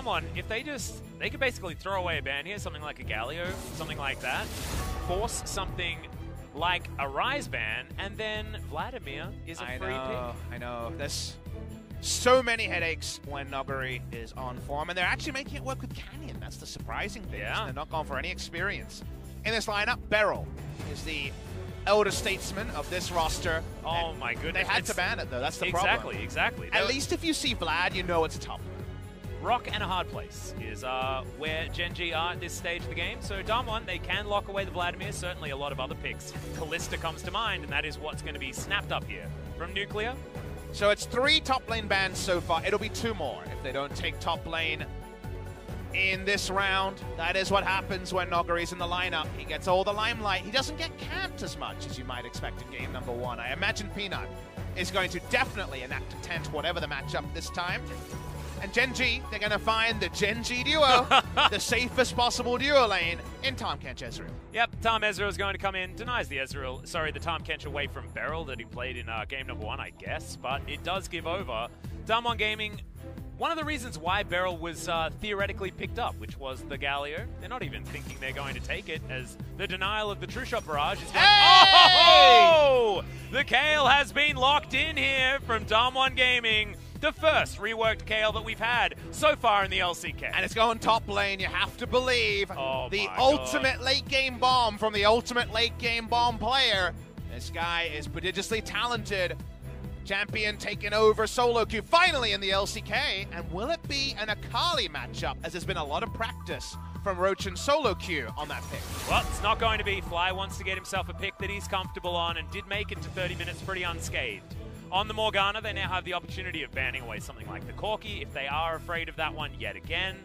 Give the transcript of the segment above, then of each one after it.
DAMWON, if they could basically throw away a ban here, something like a Galio, something like that, force something like a Rise ban, and then Vladimir is a free pick. I know. There's so many headaches when Noguri is on form, and they're actually making it work with Canyon. That's the surprising thing. Yeah. They're not going for any experience. In this lineup, Beryl is the elder statesman of this roster. Oh my goodness. They had to ban it, though. That's the problem. Exactly. At least if you see Vlad, you know it's a tough one. Rock and a hard place is where Gen.G are at this stage of the game. So DAMWON, they can lock away the Vladimir. Certainly a lot of other picks. Kalista comes to mind, and that is what's going to be snapped up here from Nuclear. So it's 3 top lane bans so far. It'll be 2 more if they don't take top lane in this round. That is what happens when Noguri's in the lineup. He gets all the limelight. He doesn't get camped as much as you might expect in game number 1. I imagine Peanut is going to definitely enact a tent, whatever the matchup this time. And Gen.G, they're going to find the Gen.G duo, the safest possible duo lane in Tahm Kench Ezreal. Yep, Tahm Ezreal is going to come in, denies the Tahm Kench away from Beryl that he played in game number 1, I guess, but it does give over. DAMWON Gaming, one of the reasons why Beryl was theoretically picked up, which was the Galio. They're not even thinking they're going to take it, as the denial of the True Shot Barrage is going. Oh! The Kayle has been locked in here from DAMWON Gaming. The first reworked Kayle that we've had so far in the LCK. And it's going top lane, you have to believe. Oh the ultimate late game bomb from the ultimate late game bomb player. This guy is prodigiously talented. Champion taking over solo queue finally in the LCK. And will it be an Akali matchup, as there's been a lot of practice from Roach and solo queue on that pick? Well, it's not going to be. Fly wants to get himself a pick that he's comfortable on and did make it to 30 minutes pretty unscathed. On the Morgana, they now have the opportunity of banning away something like the Corki if they are afraid of that one yet again.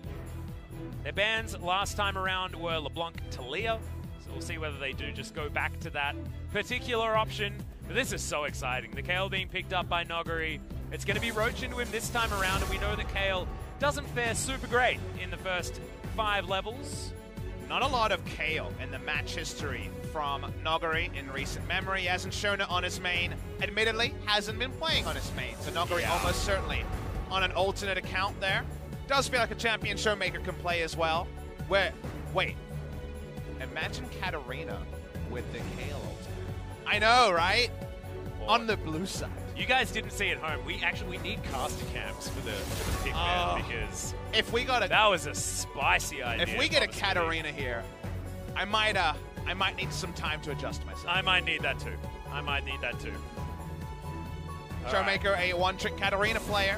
Their bans last time around were LeBlanc Talia, so we'll see whether they do just go back to that particular option. But this is so exciting. The Kayle being picked up by Noguri. It's going to be Roach into him this time around, and we know that Kayle doesn't fare super great in the first 5 levels. Not a lot of Kayle in the match history from Noguri in recent memory. He hasn't shown it on his main. Admittedly, hasn't been playing on his main. So Noguri almost certainly on an alternate account there. Does feel like a champion showmaker can play as well. Wait. Imagine Katarina with the Kayle ultimate. I know, right? On the blue side. You guys didn't see it home. We need caster camps for the pick man, because if we got that was a spicy idea. If we get a Katarina here, I might need some time to adjust myself. I might need that too. Showmaker, a one-trick Katarina player.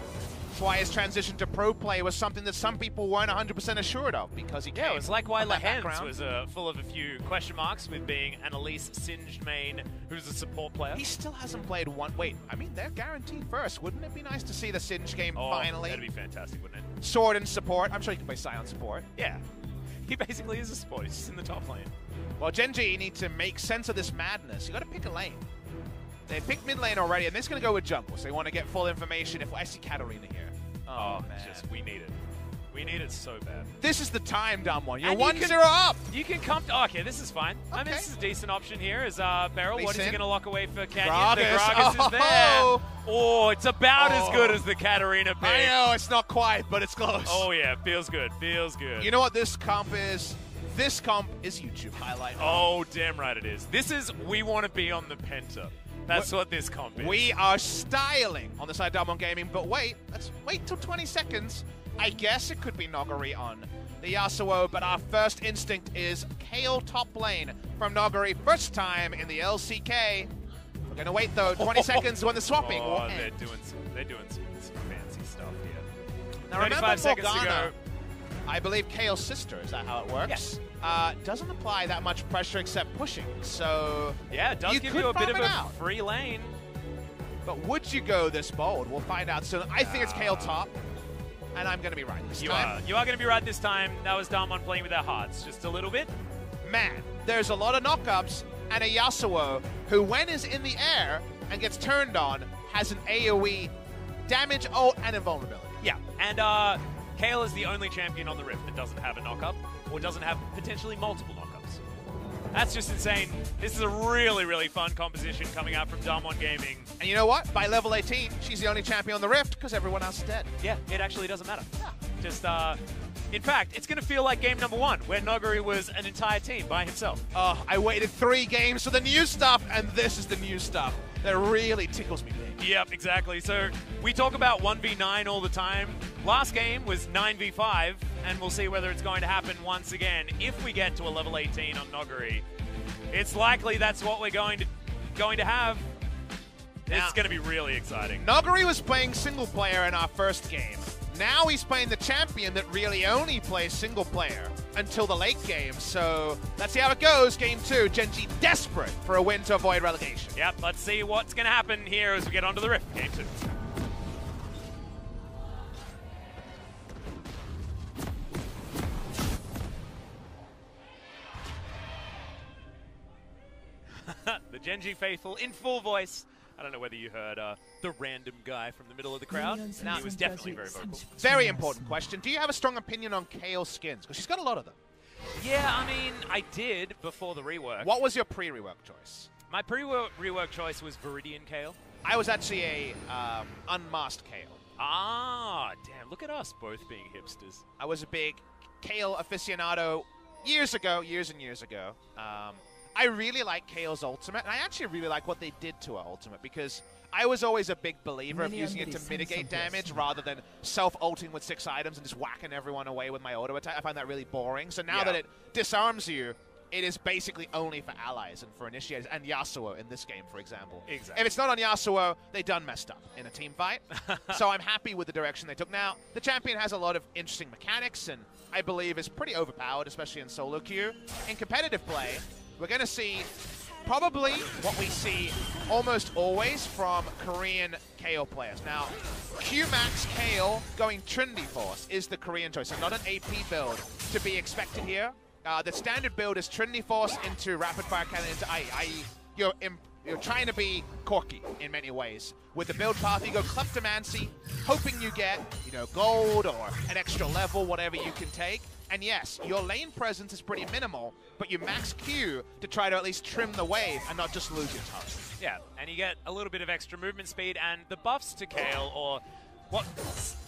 That's why his transition to pro play was something that some people weren't 100% assured of, because he came. Yeah, it was like why Lehens was full of a few question marks with being an Elise singed main who's a support player. He still hasn't played one. Wait, I mean, they're guaranteed first. Wouldn't it be nice to see the Singe game finally? That'd be fantastic, wouldn't it? Sword and support. I'm sure you can play silent support. Yeah. He basically is a support. He's just in the top lane. Well, Gen.G need to make sense of this madness. You got to pick a lane. They picked mid lane already, and they're just going to go with jungle. So they want to get full information. If I see Katarina here. Oh, man. We need it. We need it so bad. This is the time, DAMWON. You're 1-0 up. You can come. Okay, this is fine. Okay. I mean, this is a decent option here. Is Beryl? What is he going to lock away for Canyon? The Gragas is there. Oh, it's about as good as the Katarina pick. I know it's not quite, but it's close. Oh yeah, feels good. Feels good. You know what this comp is? This comp is YouTube highlight. Oh, damn right it is. This is we want to be on the Penta. That's what this comp is. We are styling on the side of DAMWON Gaming, but wait, let's wait till 20 seconds. I guess it could be Noguri on the Yasuo, but our first instinct is Kayle top lane from Noguri. First time in the LCK. We're going to wait, though, 20 seconds when the swapping will end. They're doing some fancy stuff here. Now, remember Morgana, I believe Kayle's sister, is that how it works? Yes. Doesn't apply that much pressure except pushing, so yeah, it does give you a bit of a free lane. But would you go this bold? We'll find out soon. I think it's Kayle top, and I'm going to be right this time. You are going to be right this time. That was DAMWON playing with their hearts just a little bit. Man, there's a lot of knockups, and a Yasuo who, when is in the air and gets turned on, has an AoE damage, ult, and invulnerability. Yeah, and Kayle is the only champion on the Rift that doesn't have a knockup, or doesn't have potentially multiple knockups. That's just insane. This is a really, really fun composition coming out from DAMWON Gaming. And you know what? By level 18, she's the only champion on the Rift because everyone else is dead. Yeah, it actually doesn't matter. Yeah. Just, in fact, it's going to feel like game number 1, where Noguri was an entire team by himself. Oh, I waited 3 games for the new stuff, and this is the new stuff that really tickles me big. Yep, exactly. So we talk about 1v9 all the time. Last game was 9v5, and we'll see whether it's going to happen once again. If we get to a level 18 on Noguri, it's likely that's what we're going to have. It's going to be really exciting. Noguri was playing single player in our first game. Now he's playing the champion that really only plays single player until the late game. So let's see how it goes. Game 2, Gen.G desperate for a win to avoid relegation. Yep, let's see what's going to happen here as we get onto the Rift. Game 2. The Gen.G faithful in full voice. I don't know whether you heard the random guy from the middle of the crowd. He was definitely very vocal. Very important question. Do you have a strong opinion on Kayle skins? Because she's got a lot of them. Yeah, I mean, I did before the rework. What was your pre-rework choice? My pre-rework choice was Viridian Kayle. I was actually a unmasked Kayle. Ah, damn, look at us both being hipsters. I was a big Kayle aficionado years and years ago. I really like Kayle's ultimate, and I actually really like what they did to her ultimate, because I was always a big believer of using it to mitigate damage rather than self-ulting with 6 items and just whacking everyone away with my auto attack. I find that really boring. So now that it disarms you, it is basically only for allies and for initiators, and Yasuo in this game, for example. Exactly. If it's not on Yasuo, they done messed up in a team fight. So I'm happy with the direction they took. Now, the champion has a lot of interesting mechanics, and I believe is pretty overpowered, especially in solo queue. In competitive play, we're going to see probably what we see almost always from Korean Kayle players. Now, Q-Max Kayle going Trinity Force is the Korean choice, and not an AP build to be expected here. The standard build is Trinity Force into Rapid Fire Cannon into i.e. You're trying to be Corki in many ways. With the build path, you go Kleptomancy, hoping you get, gold or an extra level, whatever you can take. And yes, your lane presence is pretty minimal, but you max Q to try to at least trim the wave and not just lose your turret. Yeah, and you get a little bit of extra movement speed, and the buffs to Kayle, or what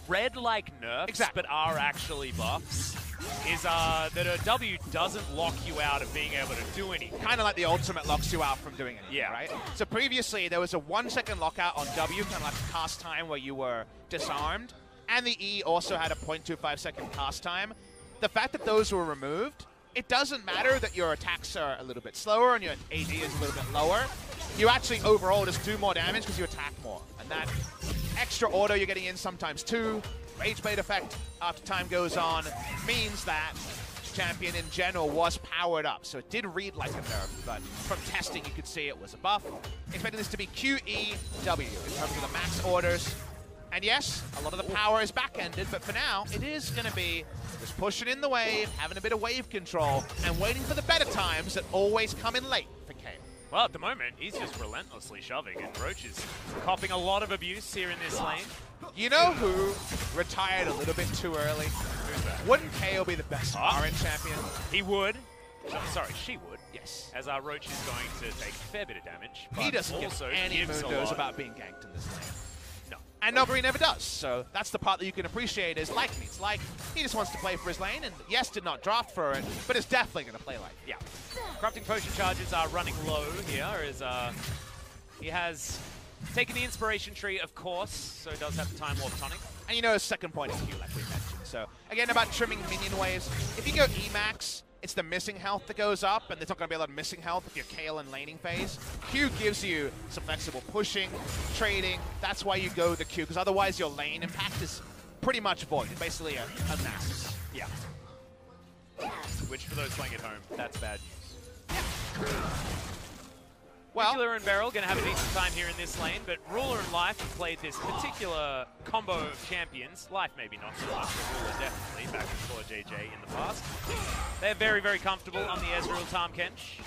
read like nerfs, but are actually buffs, is that a W doesn't lock you out of being able to do anything. Kind of like the ultimate locks you out from doing anything, right? So previously, there was a 1-second lockout on W, kind of like a cast time where you were disarmed, and the E also had a 0.25-second cast time. The fact that those were removed, it doesn't matter that your attacks are a little bit slower and your AD is a little bit lower. You actually overall just do more damage because you attack more. And that extra auto you're getting in sometimes too, Rage Bait effect after time goes on, means that champion in general was powered up. So it did read like a nerf, but from testing you could see it was a buff. Expecting this to be QEW in terms of the max orders. And yes, a lot of the power is back-ended, but for now, it is going to be just pushing in the wave, having a bit of wave control, and waiting for the better times that always come in late for Kayle. Well, at the moment, he's just relentlessly shoving, and Roach is copping a lot of abuse here in this lane. You know who retired a little bit too early? Who's that? Wouldn't Kayle be the best RN champion? He would. Sorry, she would. Yes. As our Roach is going to take a fair bit of damage. He doesn't also give any gives mundos about being ganked in this lane. No. And Noguri never does, so that's the part that you can appreciate is like meets like. He just wants to play for his lane, and yes, did not draft for it, but is definitely going to play like it. Yeah. Corrupting Potion charges are running low here, as he has taken the Inspiration Tree, of course, so he does have the Time Warp tonic. And you know his second point is Q, like we mentioned. So, again, about trimming minion waves. If you go E-Max, it's the missing health that goes up, and there's not going to be a lot of missing health if you're Kayle in laning phase. Q gives you some flexible pushing, trading. That's why you go the Q, because otherwise your lane impact is pretty much void. It's basically a Nasus. Yeah. Which, for those playing at home, that's bad news. Yeah. Well, Nuclear and Beryl going to have a decent time here in this lane, but Ruler and Life have played this particular combo of champions. Life maybe not so much, but Ruler definitely, back before JJ in the past. They're very, very comfortable on the Ezreal Tahm Kench.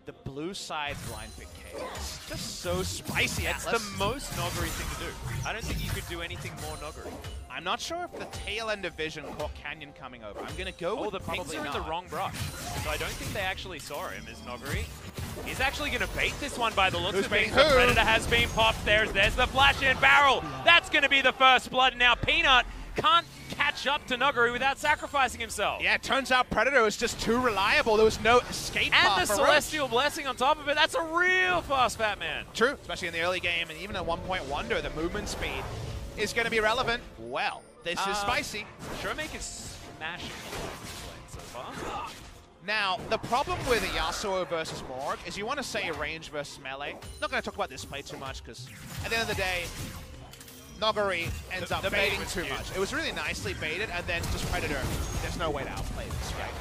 The blue side blind pick Kayle is just so spicy. It's the most Noguri thing to do. I don't think you could do anything more Noguri. I'm not sure if the tail end of Vision caught Canyon coming over. I'm going to go with the pinks are in the wrong brush. So I don't think they actually saw him as Noguri. He's actually going to bait this one by the looks of it. The Predator has been popped. There's the flash in barrel. That's going to be the first blood. Now Peanut can't catch up to Nuguri without sacrificing himself. Yeah, it turns out Predator was just too reliable. There was no escape path And the for Celestial Blessing on top of it. That's a real fast Fat Man. True, especially in the early game, and even at 1.1, the movement speed is going to be relevant. Well, this is spicy. Showmake is smashing so far. Now, the problem with Yasuo versus Morg is you want to say range versus melee. Not going to talk about this play too much because at the end of the day, Noguri ends up baiting too much. It was really nicely baited, and then just Predator. There's no way to outplay this, right?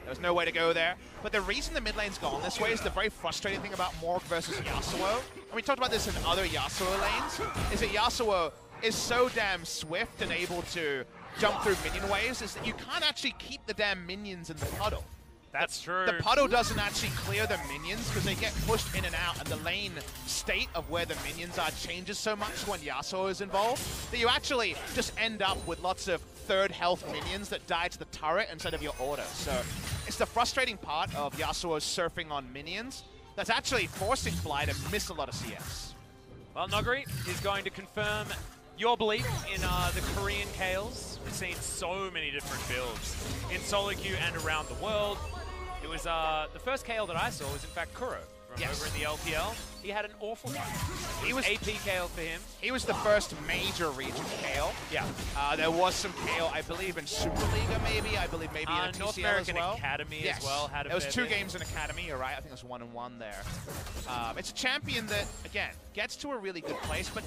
There's no way to go there. But the reason the mid lane's gone this way is the very frustrating thing about Morg versus Yasuo. And we talked about this in other Yasuo lanes, is that Yasuo is so damn swift and able to jump through minion waves is that you can't actually keep the damn minions in the puddle. That's true. The puddle doesn't actually clear the minions because they get pushed in and out, and the lane state of where the minions are changes so much when Yasuo is involved that you actually just end up with lots of third health minions that die to the turret instead of your order. So it's the frustrating part of Yasuo surfing on minions that's actually forcing Fly to miss a lot of CS. Well, Nuguri is going to confirm your belief in the Korean Kales. We've seen so many different builds in solo queue and around the world. It was the first Kale that I saw was in fact Kuro from over in the LPL. He had an awful time. He was AP Kale for him. He was the first major region Kale. Yeah. There was some Kale, I believe, in Superliga maybe. I believe maybe in a North TCL American as well. Academy as well. Had a There was two bit. games in Academy, you're right. I think it was 1-1 there. It's a champion that, again, gets to a really good place, but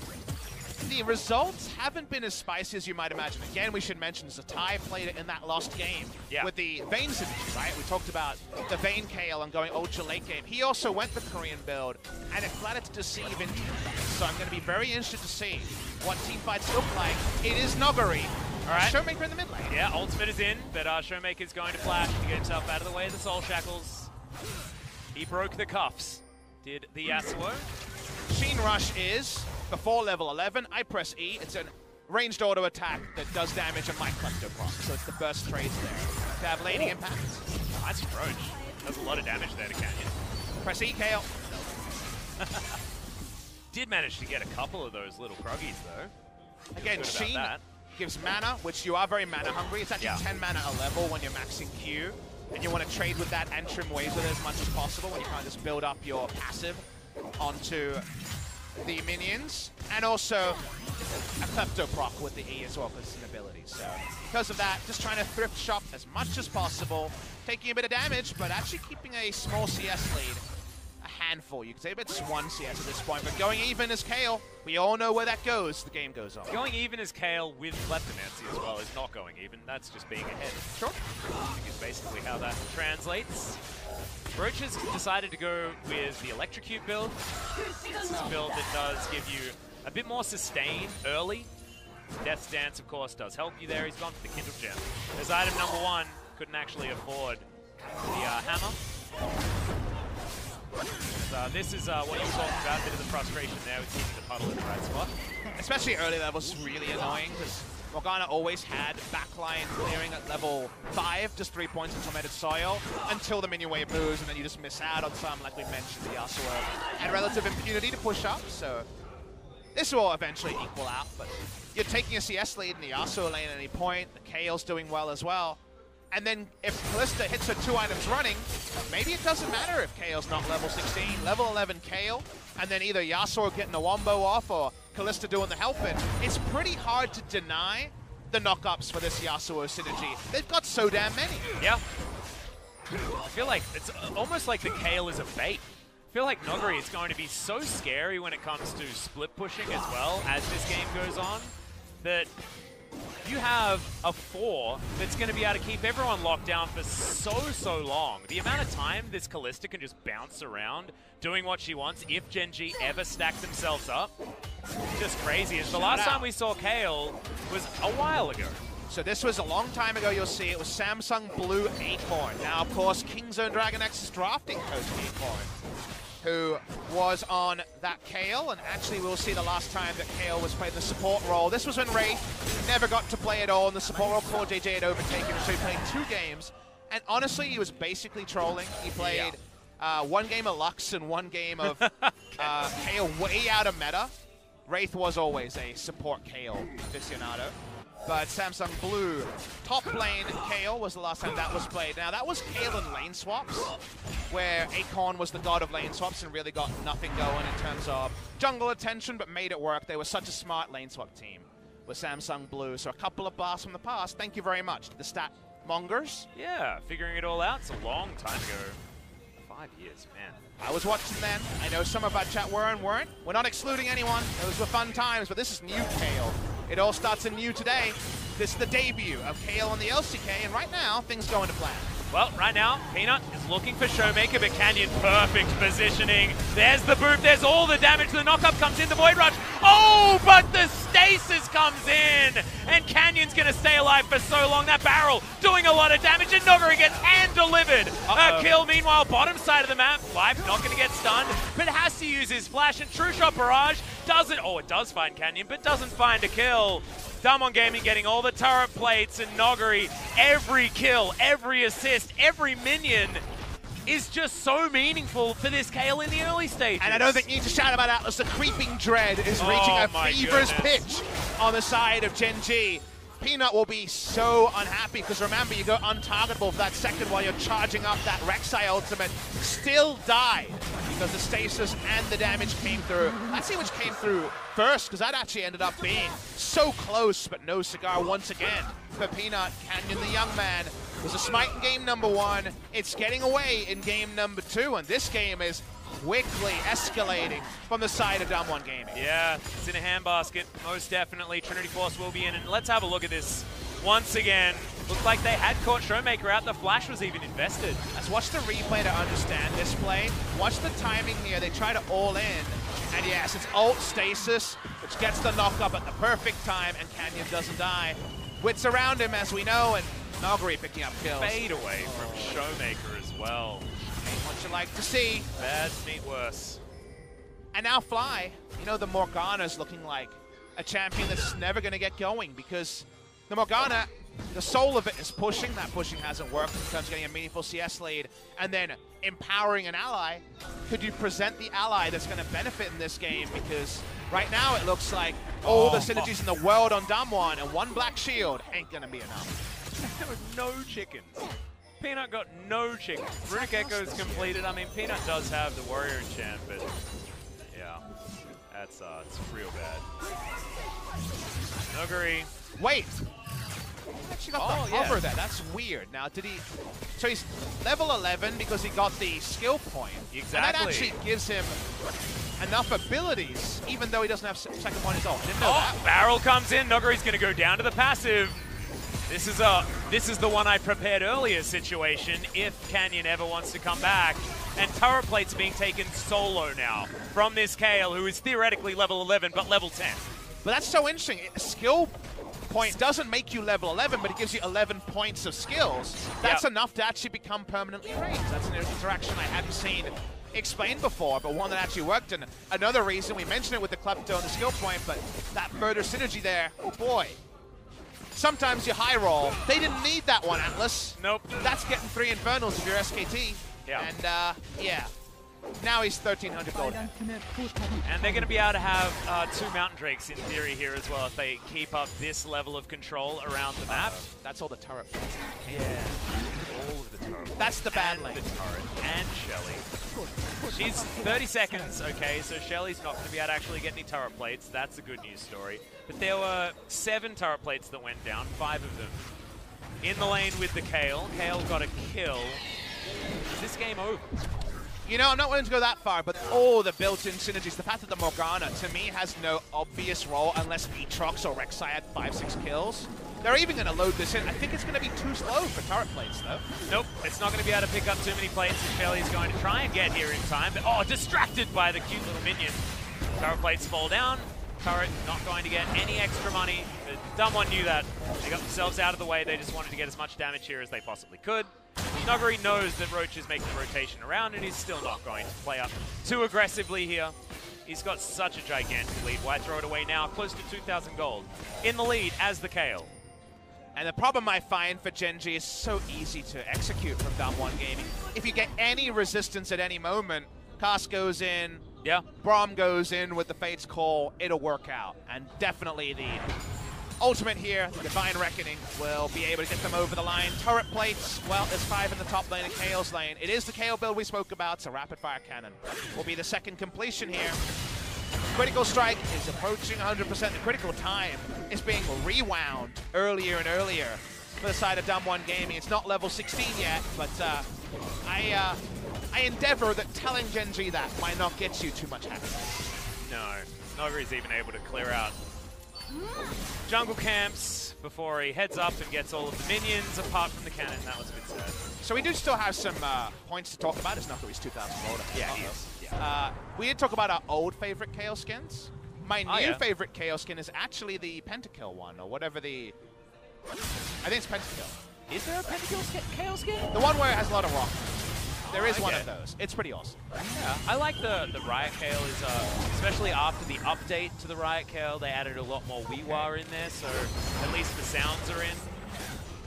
the results haven't been as spicy as you might imagine. Again, we should mention Zatai played it in that lost game with the Vayne synergy, right? We talked about the Vayne Kale and going ultra late game. He also went the Korean build, and it flattered to deceive in teamfights. So I'm going to be very interested to see what teamfights look like. It is Noguri. All right. Showmaker in the mid lane. Yeah, ultimate is in, but Showmaker is going to flash to get himself out of the way of the Soul Shackles. He broke the cuffs. Did the Yasuo. Sheen Rush is, before level 11, I press E. It's a ranged auto attack that does damage and might Klepto proc, so it's the burst trades there. To have laning impact. Nice approach. Does a lot of damage there to Canyon. Press E, Kale. Did manage to get a couple of those little Kruggies, though. Again, Sheen gives mana, which you are very mana hungry. It's actually 10 mana a level when you're maxing Q, and you want to trade with that and trim waves with it as much as possible when you kind of just build up your passive onto the minions, and also a Klepto proc with the E as well because it's an ability. So because of that, just trying to thrift shop as much as possible, taking a bit of damage, but actually keeping a small CS lead. A handful, you could say, but it's 1 CS at this point, but going even as Kale, we all know where that goes, the game goes on. Going even as Kale with Kleptomancy as well is not going even, that's just being ahead. Sure. I think is basically how that translates. Roach has decided to go with the Electrocute build. This is a build that does give you a bit more sustain early. Death's Dance, of course, does help you there. He's gone for the Kindle Gem. As item number 1, couldn't actually afford the hammer. This is what you were talking about, a bit of the frustration there with keeping the puddle in the right spot. Especially early levels, really annoying, because Morgana always had backline clearing at level 5, just 3 points in tormented soil, until the minion wave moves, and then you just miss out on some, like we mentioned, the Yasuo and relative impunity to push up, so this will eventually equal out, but you're taking a CS lead in the Yasuo lane at any point, the Kale's doing well as well. And then if Kalista hits her 2 items running, maybe it doesn't matter if Kale's not level 16. Level 11 Kale, and then either Yasuo getting the wombo off or Kalista doing the helping. It's pretty hard to deny the knockups for this Yasuo synergy. They've got so damn many. Yeah. I feel like it's almost like the Kale is a bait. I feel like Noguri is going to be so scary when it comes to split pushing as well as this game goes on, that you have a 4 that's going to be able to keep everyone locked down for so long. The amount of time this Kalista can just bounce around doing what she wants if Gen.G ever stack themselves up, just crazy. The last time we saw Kale was a while ago. So this was a long time ago, you'll see. It was Samsung Blue Acorn. Now, of course, Kingzone Dragon X is drafting Coach Acorn, who was on that Kale, and actually we'll see the last time that Kale was playing the support role. This was when Wraith never got to play at all, and the support role Core JJ had overtaken, so he played 2 games. And honestly, he was basically trolling. He played 1 game of Lux and 1 game of Kale way out of meta. Wraith was always a support Kale aficionado. But Samsung Blue, top lane Kayle was the last time that was played. Now that was Kayle in lane swaps, where Acorn was the god of lane swaps and really got nothing going in terms of jungle attention, but made it work. They were such a smart lane swap team with Samsung Blue. So a couple of bars from the past. Thank you very much to the stat mongers. Yeah, figuring it all out. It's a long time ago. 5 years, man. I was watching then. I know some of our chat were and weren't. We're not excluding anyone. Those were fun times, but this is new Kayle. It all starts anew today. This is the debut of Kayle on the LCK, and right now, things go into plan. Well, right now, Peanut is looking for Showmaker, but Canyon, perfect positioning. There's the boot, there's all the damage. The knockup comes in, the Void Rush. Oh, but the stasis comes in, and Canyon's going to stay alive for so long. That barrel doing a lot of damage, and Noguri gets hand-delivered. A kill, meanwhile, bottom side of the map. Life not going to get stunned, but has to use his flash, and True Shot Barrage doesn't, oh, it does find Canyon, but doesn't find a kill. DWG Gaming getting all the turret plates, and Noguri, every kill, every assist, every minion is just so meaningful for this Kayle in the early stages. And I don't think you need to shout about Atlas. The creeping dread is reaching a fever's pitch on the side of Gen.G. Peanut will be so unhappy because remember, you go untargetable for that second while you're charging up that Rek'Sai ultimate. Still died because the stasis and the damage came through. Let's see which came through first, because that actually ended up being so close, but no cigar once again for Peanut. Canyon, the young man, was a smite in game number 1. It's getting away in game number 2, and this game is quickly escalating from the side of DWG Gaming. Yeah, it's in a handbasket, most definitely. Trinity Force will be in, and let's have a look at this once again. Looked like they had caught Showmaker out. The flash was even invested. Let's watch the replay to understand this play. Watch the timing here. They try to all in, and yes, it's ult stasis, which gets the knock up at the perfect time, and Canyon doesn't die. Wits around him, as we know, and Noguri picking up kills. Fade away from Showmaker as well. What you like to see. Bad meet worse. And now Fly, you know, the Morgana's looking like a champion that's never going to get going, because the Morgana, the soul of it is pushing. That pushing hasn't worked in terms of getting a meaningful CS lead. And then empowering an ally. Could you present the ally that's going to benefit in this game? Because right now it looks like all the synergies in the world on DAMWON, and one black shield ain't going to be enough. There were no chickens. Peanut got no chickens. Runic Echo is completed. I mean, Peanut does have the Warrior enchant, but yeah, that's it's real bad. Noguri. Wait! Actually got the hover there. That's weird. Now, did he... So he's level 11 because he got the skill point. Exactly. And that actually gives him enough abilities, even though he doesn't have second point his ult. Didn't know that. Barrel comes in. Noguri's going to go down to the passive. This is the one I prepared earlier situation if Canyon ever wants to come back. And turret plates are being taken solo now from this Kayle, who is theoretically level 11, but level 10. But that's so interesting. A skill point doesn't make you level 11, but it gives you 11 points of skills. That's enough to actually become permanently ranged. That's an interaction I hadn't seen explained before, but one that actually worked. And another reason, we mentioned it with the Klepto and the skill point, but that murder synergy there, oh boy. Sometimes you high roll. They didn't need that one, Atlas. Nope. That's getting 3 Infernals if you're SKT. Yeah. And yeah. Now he's 1,300 gold. And they're going to be able to have 2 Mountain Drakes in theory here as well if they keep up this level of control around the map. That's all the turret. Yeah. All of the turret. That's the bad lane. The turret. And Shelly. She's 30 seconds, okay, so Shelly's not going to be able to actually get any turret plates. That's a good news story. But there were 7 turret plates that went down, 5 of them in the lane with the Kayle. Kayle got a kill. Is this game over? You know, I'm not willing to go that far, but all the built-in synergies, the fact that the Morgana, to me, has no obvious role unless Aatrox or Rek'Sai had 5-6 kills. They're even going to load this in. I think it's going to be too slow for turret plates, though. Nope, it's not going to be able to pick up too many plates, and Shelly's going to try and get here in time. But, oh, distracted by the cute little minion. Turret plates fall down. Turret not going to get any extra money. But DWG knew that. They got themselves out of the way. They just wanted to get as much damage here as they possibly could. Noguri knows that Roach is making the rotation around, and he's still not going to play up too aggressively here. He's got such a gigantic lead. Why throw it away now? Close to 2,000 gold. In the lead as the Kayle. And the problem I find for Gen.G is so easy to execute from DWG Gaming. If you get any resistance at any moment, Cast goes in, yeah, Braum goes in with the Fate's Call, it'll work out. And definitely ultimate here, the Divine Reckoning, will be able to get them over the line. Turret plates, well, there's 5 in the top lane and Kao's lane. It is the Kao build we spoke about, so Rapid Fire Cannon will be the second completion here. Critical Strike is approaching 100%. The critical time is being rewound earlier and earlier for the side of DWG Gaming. It's not level 16 yet, but I endeavor that telling Gen.G that might not get you too much happiness. No, Nogari's even able to clear out jungle camps before he heads up and gets all of the minions apart from the cannon. That was a bit sad. So we do still have some points to talk about. It's Nogari's 2,000 gold. Yeah, he is. Yeah. We did talk about our old favorite KO skins. My new favorite KO skin is actually the Pentakill one, or whatever the... I think it's Pentakill. Is there a Pentakill KO skin? The one where it has a lot of rock. There is one of those. It's pretty awesome. Yeah, I like the Riot Kale, especially after the update to the Riot Kale, they added a lot more Weewah in there, so at least the sounds are in.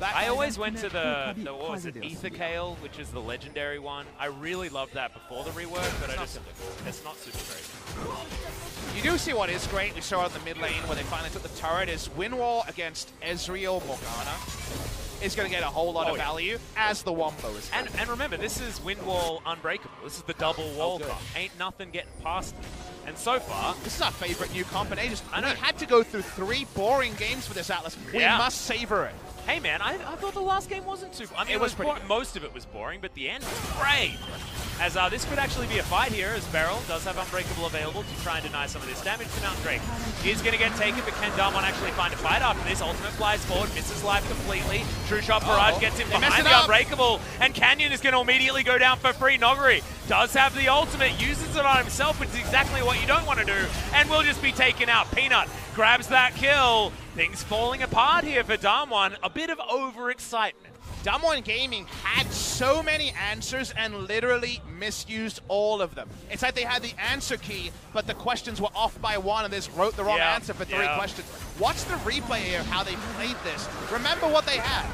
I always went to the what was it, Ether Kale, which is the legendary one. I really loved that before the rework, but it's not super great. You do see what is great. We saw it in the mid lane where they finally took the turret is Windwall against Ezreal Morgana. Is going to get a whole lot of value as the Wombo is. And remember, this is Windwall Unbreakable. This is the double wall comp. Ain't nothing getting past it. And so far... This is our favorite new comp, and we had to go through 3 boring games for this Atlas. We must savor it. Hey man, I thought the last game wasn't too... I mean, it was most of it was boring, but the end was great. As this could actually be a fight here, as Beryl does have Unbreakable available to try and deny some of this damage to Mountain Drake. He's going to get taken, but can DWG actually find a fight after this? Ultimate flies forward, misses life completely. True Shot Barrage gets him behind the Unbreakable, and Canyon is going to immediately go down for free. Nogari does have the ultimate, uses it on himself, which is exactly what you don't want to do, and will just be taken out. Peanut grabs that kill. Things falling apart here for DWG. A bit of overexcitement. DWG Gaming had so many answers and literally misused all of them. It's like they had the answer key, but the questions were off by 1 and they just wrote the wrong answer for 3 questions. Watch the replay here of how they played this. Remember what they had.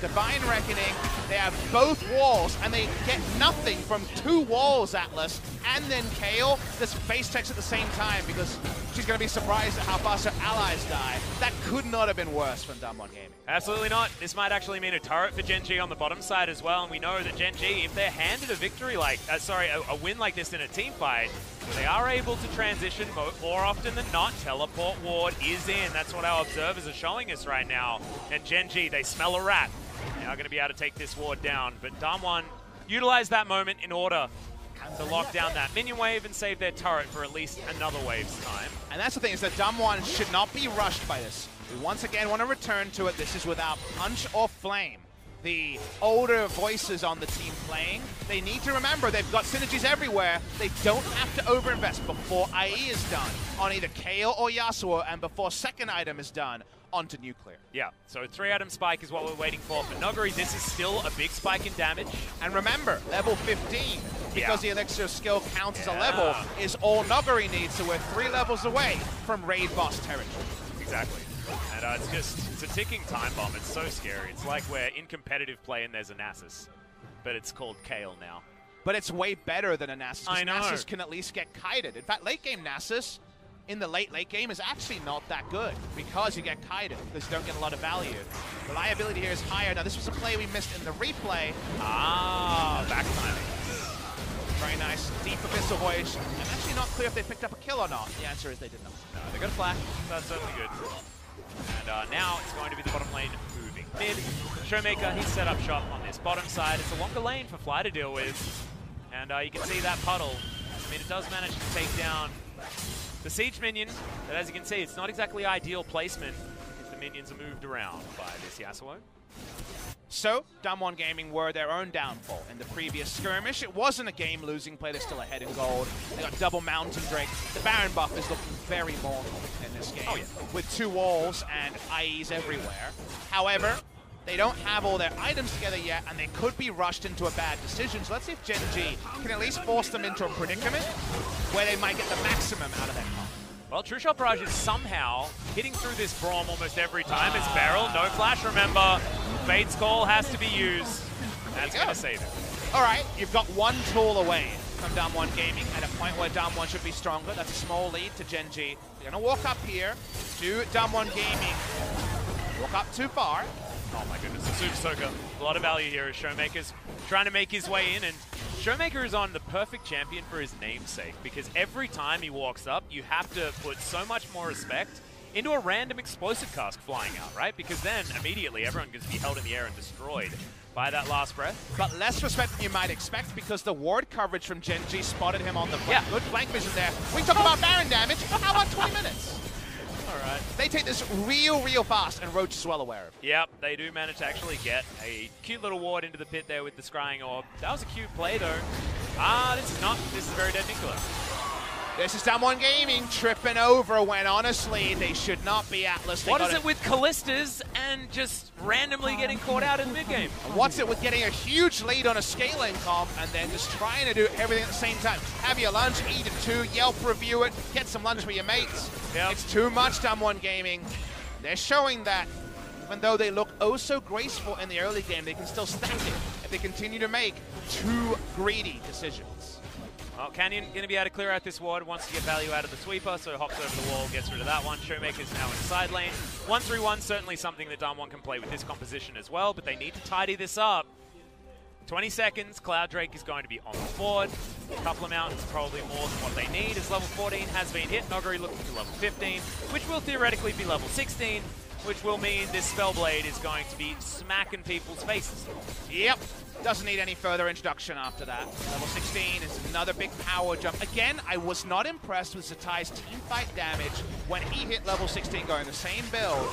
Divine Reckoning, they have both walls, and they get nothing from 2 walls, Atlas, and then Kale just face checks at the same time because she's going to be surprised at how fast her allies die. That could not have been worse from DWG Gaming. Absolutely not. This might actually mean a turret for Gen.G on the bottom side as well, and we know that Gen.G, if they're handed a victory like, a win like this in a team fight, they are able to transition more often than not. Teleport ward is in. That's what our observers are showing us right now. And Gen.G, they smell a rat. They are going to be able to take this ward down, but DWG utilize that moment in order to lock down that minion wave and save their turret for at least another wave's time. And that's the thing, is that DWG should not be rushed by this. We once again want to return to it. This is without Punch or Flame. The older voices on the team playing, they need to remember they've got synergies everywhere. They don't have to overinvest before IE is done on either Kale or Yasuo, and before second item is done onto Nuclear. Yeah, so 3-item spike is what we're waiting for Nogari. This is still a big spike in damage. And remember, level 15, because the Elixir skill counts as a level, is all Nogari needs, so we're 3 levels away from raid boss territory. Exactly. And it's a ticking time bomb. It's so scary. It's like we're in competitive play and there's a Nasus, but it's called Kale now. But it's way better than a Nasus, because Nasus can at least get kited. In fact, late game Nasus, in the late game, is actually not that good, because you get kited, because you don't get a lot of value. Reliability here is higher. Now, this was a play we missed in the replay. Back timing. Very nice. Deep Abyssal Voyage. I'm actually not clear if they picked up a kill or not. The answer is they did not. No, they got a flash. That's certainly good. And now it's going to be the bottom lane moving mid. Showmaker, he's set up shop on this bottom side. It's a longer lane for Fly to deal with. And you can see that puddle. I mean, it does manage to take down the siege minion. But as you can see, it's not exactly ideal placement if the minions are moved around by this Yasuo. So, DWG Gaming were their own downfall in the previous skirmish. It wasn't a game-losing play. They're still ahead in gold. They got double Mountain Drake. The Baron buff is looking very mortal in this game, with 2 walls and IEs everywhere. However, they don't have all their items together yet, and they could be rushed into a bad decision. So let's see if Gen.G can at least force them into a predicament where they might get the maximum out of their comp. Well, True Shot Barrage is somehow hitting through this Braum almost every time. It's Beryl, no flash, remember. Fate's Call has to be used. That's going to save it. All right, you've got 1 tool away from DWG Gaming at a point where DWG should be stronger. That's a small lead to Gen.G. They're going to walk up here to DWG Gaming. Walk up too far. Oh my goodness, the Super Soaker. A lot of value here as Showmaker's trying to make his way in, and Showmaker is on the perfect champion for his namesake, because every time he walks up, you have to put so much more respect into a random explosive cask flying out, right? Because then, immediately, everyone gets to be held in the air and destroyed by that last breath. But less respect than you might expect, because the ward coverage from Gen.G spotted him on the flank. Good flank vision there. We talk about Baron damage. How about 20 minutes? All right. They take this real fast, and Roach is well aware of it. Yep, they do manage to actually get a cute little ward into the pit there with the scrying orb. That was a cute play, though. This is not. This is very dead Nicola. This is DWG Gaming tripping over when, honestly, they should not be Atlas. What is it with Callistas and just randomly getting caught out in the mid-game? What's it with getting a huge lead on a scaling comp and then just trying to do everything at the same time? Have your lunch, eat it too, Yelp review it, get some lunch with your mates. Yep. It's too much, DWG Gaming. They're showing that even though they look oh so graceful in the early game, they can still stack it if they continue to make too greedy decisions. Well, Canyon going to be able to clear out this ward, wants to get value out of the sweeper, so hops over the wall, gets rid of that one. Showmaker's now in side lane. 1-3-1, certainly something that DWG can play with this composition as well, but they need to tidy this up. 20 seconds, Cloud Drake is going to be on the board. A couple of mountains, probably more than what they need, as level 14 has been hit. Noguri looking to level 15, which will theoretically be level 16, which will mean this Spellblade is going to be smacking people's faces. Yep. Doesn't need any further introduction after that. Level 16 is another big power jump. Again, I was not impressed with Zatai's teamfight damage when he hit level 16 going the same build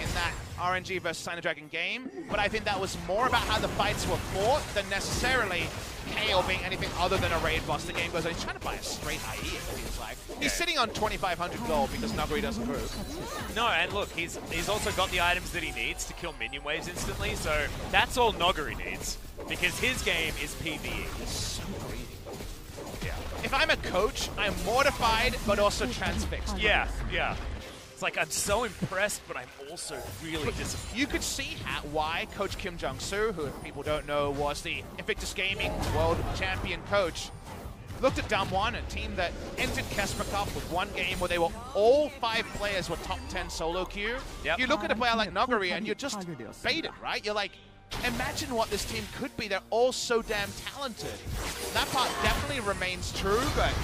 in that RNG versus Sign of Dragon game, but I think that was more about how the fights were fought than necessarily KO being anything other than a raid boss. The game goes on. He's trying to buy a straight IE, it feels like. He's sitting on 2,500 gold because Noguri doesn't move. No, and look, he's also got the items that he needs to kill minion waves instantly, so that's all Noguri needs, because his game is PvE. He's so greedy. Yeah. If I'm a coach, I'm mortified, but also transfixed. Yeah. It's like, I'm so impressed, but I'm also really disappointed. You could see why Coach Kim Jung-soo, who if people don't know was the Invictus Gaming World Champion coach, looked at DAMWON, a team that entered Kesper Cup with one game where they were all 5 players were top 10 solo queue. Yep. You look at a player like Noguri and you're just baited, right? You're like, imagine what this team could be. They're all so damn talented. That part definitely remains true, but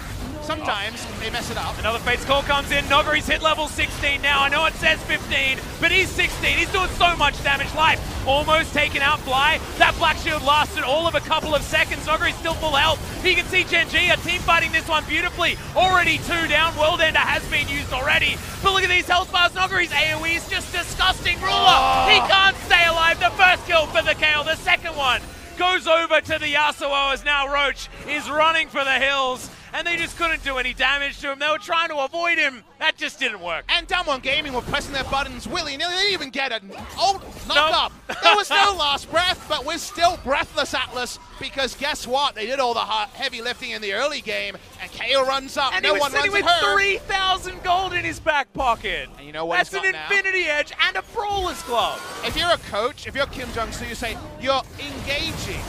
sometimes they mess it up. Another Fate's Call comes in. Noguri's hit level 16 now. I know it says 15, but he's 16. He's doing so much damage. Life almost taken out. Fly. That Black Shield lasted all of a couple of seconds. Noguri's still full health. You can see Gen.G are team fighting this one beautifully. Already 2 down. World Ender has been used already. But look at these health bars. Noguri's AoE is just disgusting. Ruler, he can't stay alive. The first kill for the KO. The second one goes over to the Yasuo as now Roach is running for the hills, and they just couldn't do any damage to him. They were trying to avoid him. That just didn't work. And DWG Gaming were pressing their buttons willy-nilly. They didn't even get a knock up. There was no last breath, but we're still breathless, Atlas, because guess what? They did all the heavy lifting in the early game, and KO runs up. And no he was one sitting runs with at her. 3,000 gold in his back pocket. And you know what? That's an Infinity Edge and a Brawler's Glove. If you're a coach, if you're Kim Jung-soo, you say you're engaging.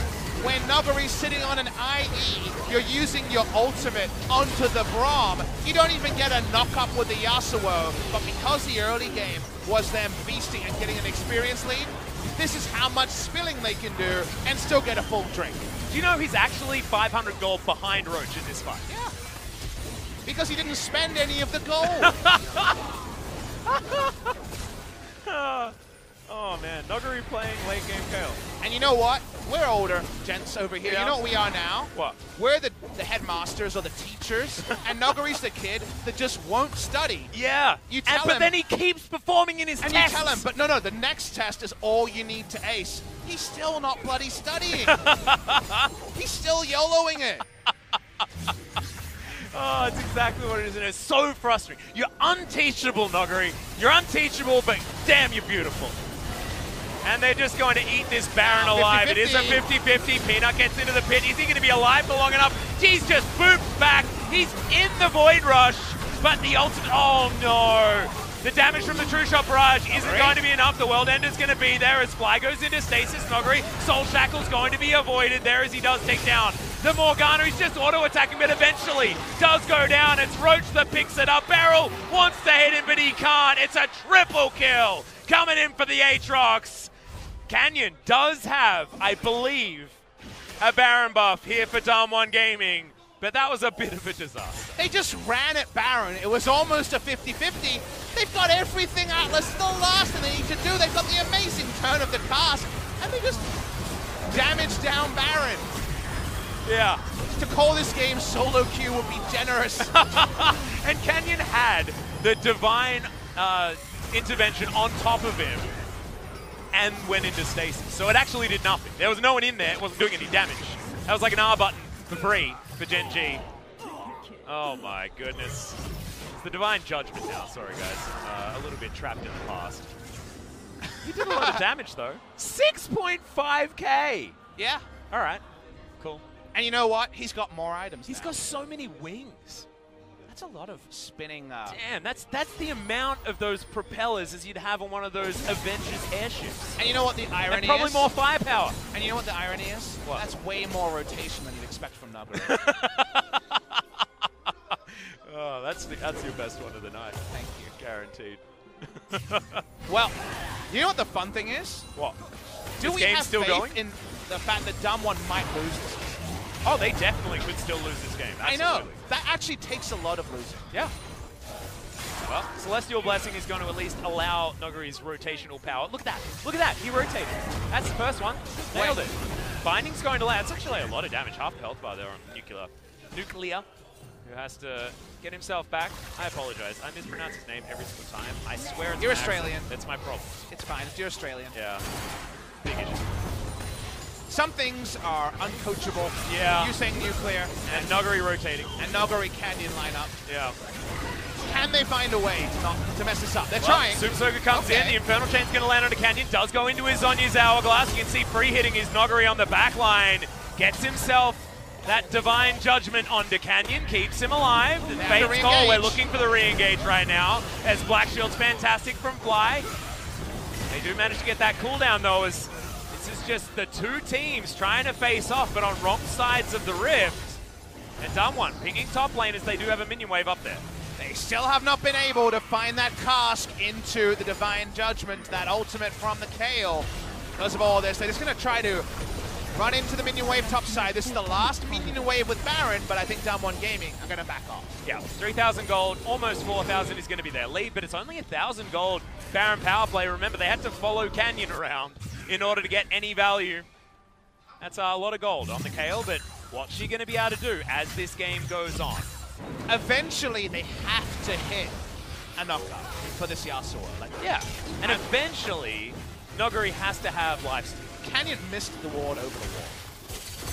When Noguri's sitting on an IE, you're using your ultimate onto the Braum. You don't even get a knock-up with the Yasuo, but because the early game was them feasting and getting an experience lead, this is how much spilling they can do and still get a full drink. Do you know he's actually 500 gold behind Roach in this fight? Yeah. Because he didn't spend any of the gold. Oh man, Noguri playing late game KO. And you know what? We're older gents over here. Yeah. You know what we are now? What? We're the headmasters or the teachers, and Noguri's the kid that just won't study. Yeah. You tell him, but then he keeps performing in his and tests. you tell him, but no, the next test is all you need to ace. He's still not bloody studying. He's still YOLOing it. Oh, it's exactly what it is, and it's so frustrating. You're unteachable, Noguri. You're unteachable, but damn, you're beautiful. And they're just going to eat this Baron alive. 50-50. It is a 50-50. Peanut gets into the pit. Is he going to be alive for long enough? He's just booped back. He's in the Void Rush, but the ultimate... Oh, no. The damage from the True Shot Barrage isn't going to be enough. The World Ender's going to be there as Fly goes into stasis. Noguri, Soul Shackle's going to be avoided there as he does take down the Morgana. He's just auto-attacking, but eventually does go down. It's Roach that picks it up. Beryl wants to hit him, but he can't. It's a triple kill. coming in for the Aatrox. Canyon does have, I believe, a Baron buff here for DAMWON Gaming, but that was a bit of a disaster. They just ran at Baron. It was almost a 50-50. They've got everything, Atlas. The last thing they need to do, they've got the amazing turn of the cask, and they just damaged down Baron. Yeah. To call this game solo queue would be generous. And Canyon had the divine intervention on top of him and went into stasis. So it actually did nothing. There was no one in there. It wasn't doing any damage. That was like an R button for free for Gen.G. Oh my goodness. It's the divine judgment now. Sorry guys. A little bit trapped in the past. He did a lot of damage though. 6.5k. Yeah. All right. Cool. And you know what? He's got more items. He's now. got so many wings. That's a lot of spinning. Damn, that's the amount of those propellers as you'd have on one of those Avengers airships. And you know what the irony and probably is? more firepower. And you know what the irony is? What? That's way more rotation than you'd expect from Nugget. Oh, that's your best one of the night. Thank you. Guaranteed. Well, you know what the fun thing is? What? Do this we game's have still faith going? in the fact that DAMWON might lose this? Oh, they definitely could still lose this game. Absolutely. I know. That actually takes a lot of losing. Yeah. Well, Celestial Blessing is going to at least allow Nogari's rotational power. Look at that. Look at that. He rotated. That's the first one. Nailed it. Binding's going to land. It's actually a lot of damage. Half the health bar there on Nuclear, who has to get himself back. I apologize. I mispronounce his name every single time. I swear it's You're an Australian. accent. That's my problem. It's fine. You're Australian. Yeah. Big issue. Some things are uncoachable. Yeah. You saying Nuclear. And Nogari rotating. And Nogari Canyon lineup. Yeah. Can they find a way to mess this up? They're Well, trying. Super Soaker comes in. The Infernal Chain's going to land on a Canyon. Does go into his Zonya's Hourglass. You can see free hitting his Nogari on the back line. Gets himself that Divine Judgment onto Canyon. Keeps him alive. Fate's Call. We're looking for the re-engage right now. As Black Shield's fantastic from Fly. They do manage to get that cooldown though, as this is just the two teams trying to face off, but on wrong sides of the rift. And DAMWON picking top lane as they do have a minion wave up there. They still have not been able to find that cask into the Divine Judgment, that ultimate from the Kale. Because of all this, they're just going to try to run into the minion wave top side. This is the last minion wave with Baron, but I think DAMWON Gaming are going to back off. Yeah, 3,000 gold, almost 4,000 is going to be their lead, but it's only 1,000 gold Baron power play. Remember, they had to follow Canyon around in order to get any value. That's a lot of gold on the Kale, but what's she going to be able to do as this game goes on? Eventually, they have to hit a knockup for this Yasuo. Like, yeah, and eventually, Nogari has to have lifesteal. Canyon missed the ward over the wall.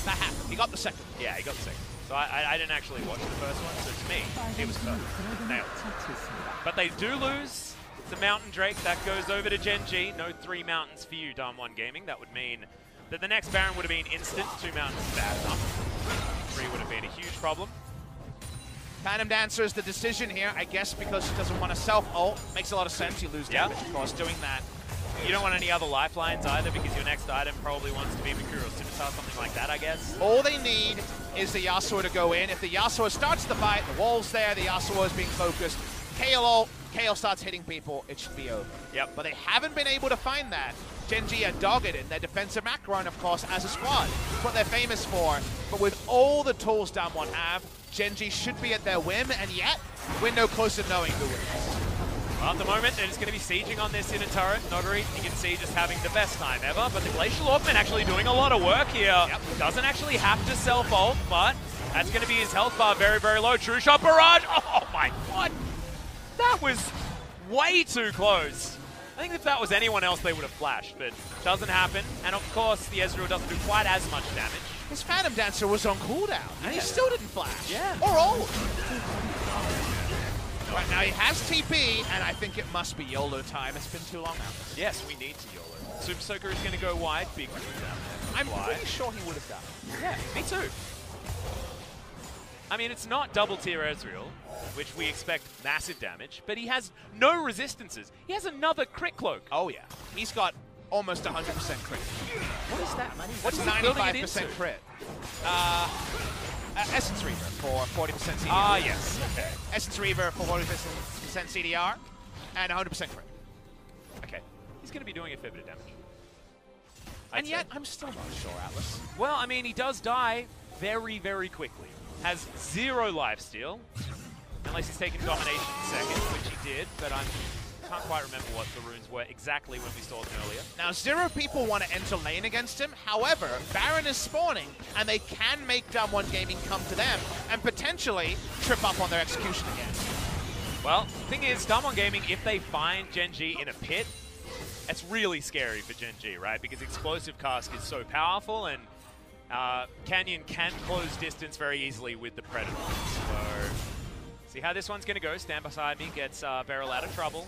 That happened. He got the second. Yeah, he got the second. So I didn't actually watch the first one, so to me, it was perfect. Nailed it. But they do lose the Mountain Drake. That goes over to Gen.G. No 3 mountains for you, DAMWON Gaming. That would mean that the next Baron would have been instant. 2 mountains is bad enough. 3 would have been a huge problem. Phantom Dancer is the decision here, I guess, because she doesn't want to self-ult. Makes a lot of sense. You lose damage, of course, doing that. You don't want any other lifelines either, because your next item probably wants to be Mercurial Scimitar, something like that, I guess. All they need is the Yasuo to go in. If the Yasuo starts the fight, the wall's there, the Yasuo is being focused. Kale starts hitting people, it should be over. Yep. But they haven't been able to find that. Gen.G are dogged in their defensive macro, and of course, as a squad. That's what they're famous for. But with all the tools DAMWON have, Gen.G should be at their whim, and yet, we're no closer to knowing who wins. Well, at the moment, they're just going to be sieging on this inner turret. Nogari, you can see, just having the best time ever. But the Glacial Orphan actually doing a lot of work here. Yep. Doesn't actually have to self-ult, but that's going to be his health bar very, very low. True Shot Barrage! Oh my god! That was way too close. I think if that was anyone else, they would have flashed, but doesn't happen. And of course, the Ezreal doesn't do quite as much damage. His Phantom Dancer was on cooldown, and he still didn't flash. Yeah. Or ult. Right now he has TP, and I think it must be YOLO time. It's been too long now. Yes, we need to YOLO. Super Soaker is going to go wide. Big move down there. I'm pretty sure he would have done it. Yeah, me too. I mean, it's not double tier Ezreal, which we expect massive damage, but he has no resistances. He has another crit cloak. Oh yeah, he's got almost 100% crit. What is that? What's 95% crit? Essence Reaver for 40% CDR. Ah, yes. Okay. Essence Reaver for 40% CDR and 100% crit. Okay. he's going to be doing a fair bit of damage. And yet, I'm still not sure, Atlas. Well, I mean, he does die very, very quickly. Has 0 lifesteal, unless he's taken domination second, which he did, but I can't quite remember what the runes were exactly when we saw them earlier. Now, 0 people want to enter lane against him. However, Baron is spawning, and they can make DWG Gaming come to them and potentially trip up on their execution again. Well, the thing is, DWG Gaming, if they find Gen.G in a pit, it's really scary for Gen.G, right? Because Explosive Cask is so powerful, and Canyon can close distance very easily with the Predator. So, see how this one's going to go. Stand beside me, gets Beryl out of trouble.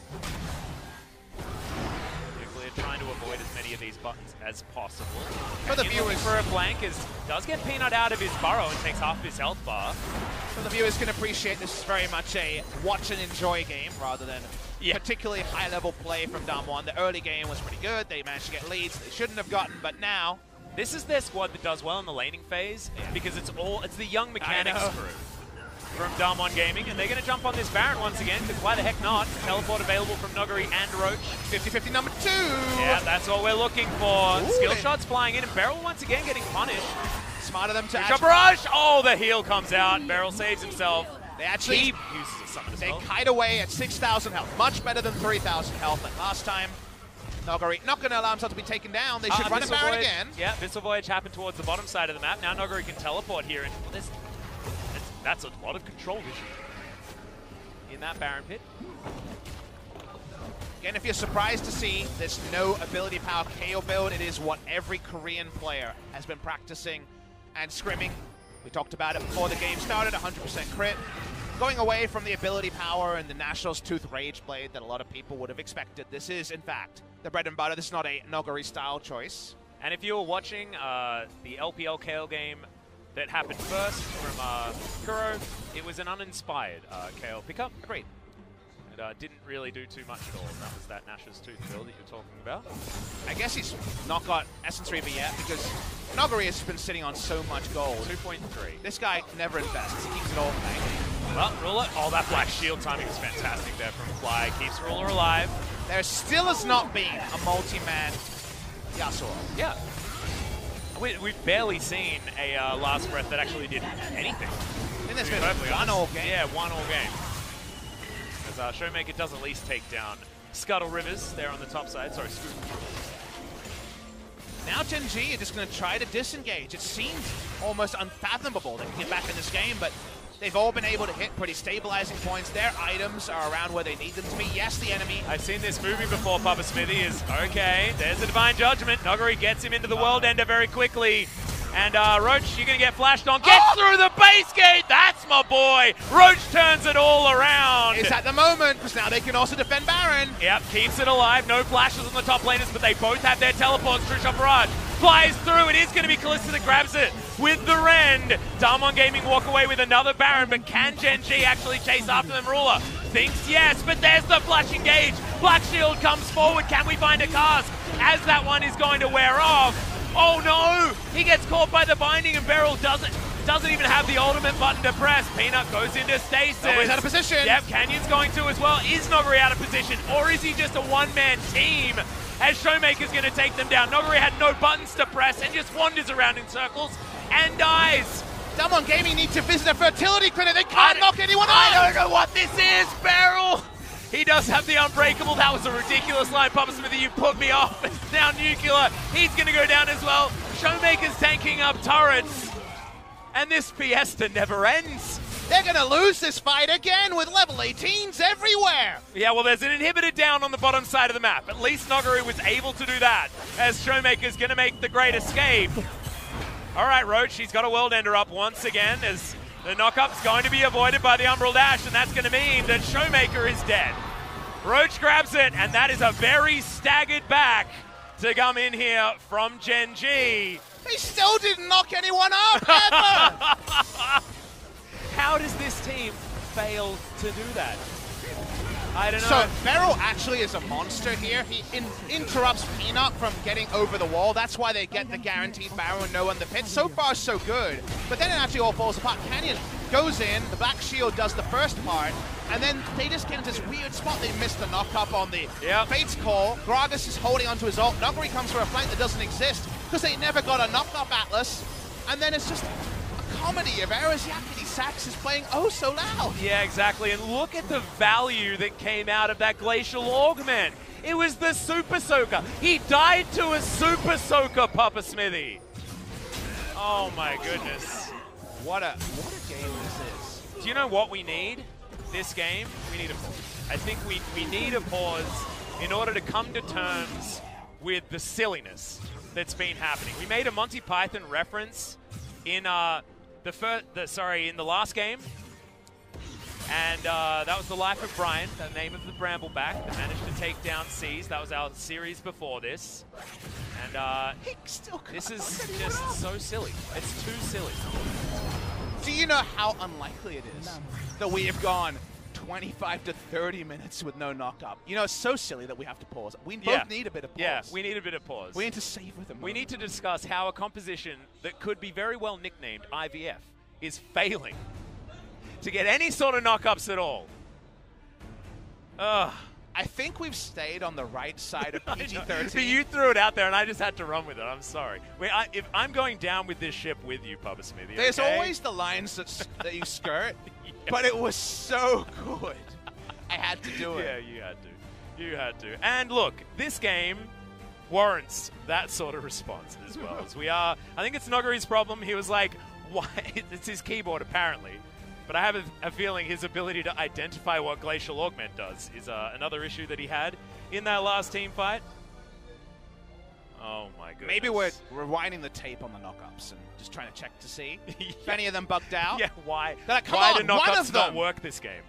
Nuclear trying to avoid as many of these buttons as possible. For the viewers, for a flank, does get Peanut out of his burrow and takes half of his health bar. So the viewers can appreciate this is very much a watch and enjoy game rather than particularly high-level play from DWG. The early game was pretty good. They managed to get leads they shouldn't have gotten, but now... This is their squad that does well in the laning phase because it's the young mechanics crew from DWG Gaming, and they're going to jump on this Baron once again, because why the heck not? Teleport available from Nogari and Roach. 50-50 number 2! Yeah, that's what we're looking for. Ooh, Skill shots flying in, and Beryl once again getting punished. Smart of them to actually... Barrage! Oh, the heal comes out. Beryl saves himself. They actually uses a summon as well. They kite away at 6,000 health. Much better than 3,000 health like last time. Nogari not going to allow himself to be taken down. They should run a Baron again. Yeah, Abyssal Voyage happened towards the bottom side of the map. Now Nogari can teleport here, and that's a lot of control vision in that Baron pit. Again, if you're surprised to see this no ability power KO build, it is what every Korean player has been practicing and scrimming. We talked about it before the game started, 100% crit. Going away from the ability power and the Nationals Tooth Rage Blade that a lot of people would have expected. This is, in fact, the bread and butter. This is not a Nogari-style choice. And if you were watching the LPL KO game that happened first from Kuro, it was an uninspired KO pickup. Agreed. And didn't really do too much at all. That was that Nash's Tooth build that you're talking about. I guess he's not got Essence Reaver yet because Nogari has been sitting on so much gold. 2.3. This guy never invests. He keeps it all playing. Well, Ruler, that Black Shield timing was fantastic there from Fly. Keeps Ruler alive. There still has not been a multi-man Yasuo. Yeah. We've barely seen a Last Breath that actually did anything. I think there's been one all game. Yeah, one all game. As Showmaker does at least take down Scuttle Rivers there on the top side. Sorry, Scoop. Now Gen.G are just going to try to disengage. It seems almost unfathomable they can get back in this game, but they've all been able to hit pretty stabilizing points. Their items are around where they need them to be. Yes, the enemy. I've seen this movie before, Papa Smithy. Is okay. There's a Divine Judgment. Nogari gets him into the World Ender very quickly. And Roach, you're going to get flashed on. Gets through the base gate. That's my boy. Roach turns it all around. It's at the moment, because now they can also defend Baron. Yep, keeps it alive. No flashes on the top laners, but they both have their teleports. True Shot Barrage flies through. It is going to be Kalista that grabs it with the Rend. DWG Gaming walk away with another Baron, but can Gen.G actually chase after them? Ruler thinks yes, but there's the flash engage. Black Shield comes forward. Can we find a cast as that one is going to wear off? Oh no! He gets caught by the binding, and Beryl doesn't even have the ultimate button to press. Peanut goes into stasis. Nogari's out of position. Yep, Canyon's going to as well. Is Nogari out of position, or is he just a one-man team? As Showmaker's going to take them down. Nogari had no buttons to press and just wanders around in circles and dies. DWG Gaming need to visit a fertility clinic. They can't knock anyone out. I don't know what this is, Beryl. He does have the Unbreakable. That was a ridiculous line. Papa Smithy, you put me off. It's now Nuclear. He's going to go down as well. Showmaker's tanking up turrets. And this fiesta never ends. They're going to lose this fight again with level 18s everywhere. Yeah, well, there's an inhibitor down on the bottom side of the map. At least Nogari was able to do that, as Showmaker's going to make the great escape. All right, Roach, he's got a World Ender up once again, as the knockup's going to be avoided by the Umbral Dash, and that's going to mean that Showmaker is dead. Roach grabs it, and that is a very staggered back to come in here from Gen.G. They still didn't knock anyone up, ever! How does this team fail to do that? I don't know. So Beryl actually is a monster here. He interrupts Peanut from getting over the wall. That's why they get the guaranteed Baron and no one in the pit. So far, so good. But then it actually all falls apart. Canyon goes in. The Black Shield does the first part. And then they just get into this weird spot. They miss the knock-up on the Fate's call. Gragas is holding onto his ult. Nuguri comes for a flank that doesn't exist because they never got a knock-up Atlas. And then it's just a comedy of errors. Yakety Sax is playing oh so loud. Yeah, exactly. And look at the value that came out of that Glacial Augment. It was the Super Soaker. He died to a Super Soaker, Papa Smithy. Oh my goodness. What a game this is. Do you know what we need this game? We need a pause. I think we need a pause in order to come to terms with the silliness that's been happening. We made a Monty Python reference in in the last game. And that was the life of Brian, the name of the Brambleback that managed to take down Seas. That was our series before this. And this is just so silly. It's too silly. Do you know how unlikely it is that we have gone 25 to 30 minutes with no knock-up? You know, it's so silly that we have to pause. We both need a bit of pause. Yeah, we need a bit of pause. We need to savor them. We need to discuss how a composition that could be very well nicknamed IVF is failing to get any sort of knock-ups at all. Ugh. I think we've stayed on the right side of PG-13. But you threw it out there, and I just had to run with it. I'm sorry. If I'm going down with this ship with you, Papa Smithy. There's always the lines that you skirt, but it was so good. I had to do it. Yeah, you had to. You had to. And look, this game warrants that sort of response as well. I think it's Noguri's problem. He was like, why? It's his keyboard, apparently. But I have a feeling his ability to identify what Glacial Augment does is another issue that he had in that last team fight. Oh my goodness. Maybe we're rewinding the tape on the knockups and just trying to check to see if any of them bugged out. Yeah, why? They're like, why do knockups not work this game?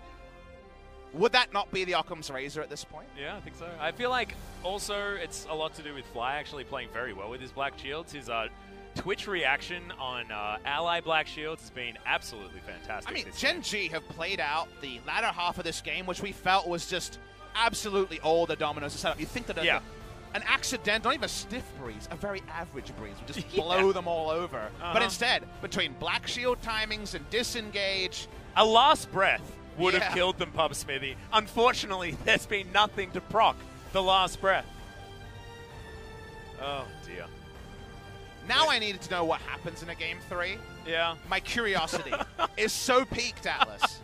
Would that not be the Occam's razor at this point? Yeah, I think so. I feel like also it's a lot to do with Fly actually playing very well with his Black Shields. His Twitch reaction on ally Black Shields has been absolutely fantastic. I mean, Gen.G have played out the latter half of this game, which we felt was just absolutely all the dominoes to set up. You think that an accident, not even a stiff breeze, a very average breeze would just blow them all over. But instead, between Black Shield timings and disengage, a last breath would have killed them, Pub Smithy. Unfortunately, there's been nothing to proc the last breath. Oh, dear. Now I needed to know what happens in a Game 3. Yeah. My curiosity is so peaked, Atlas.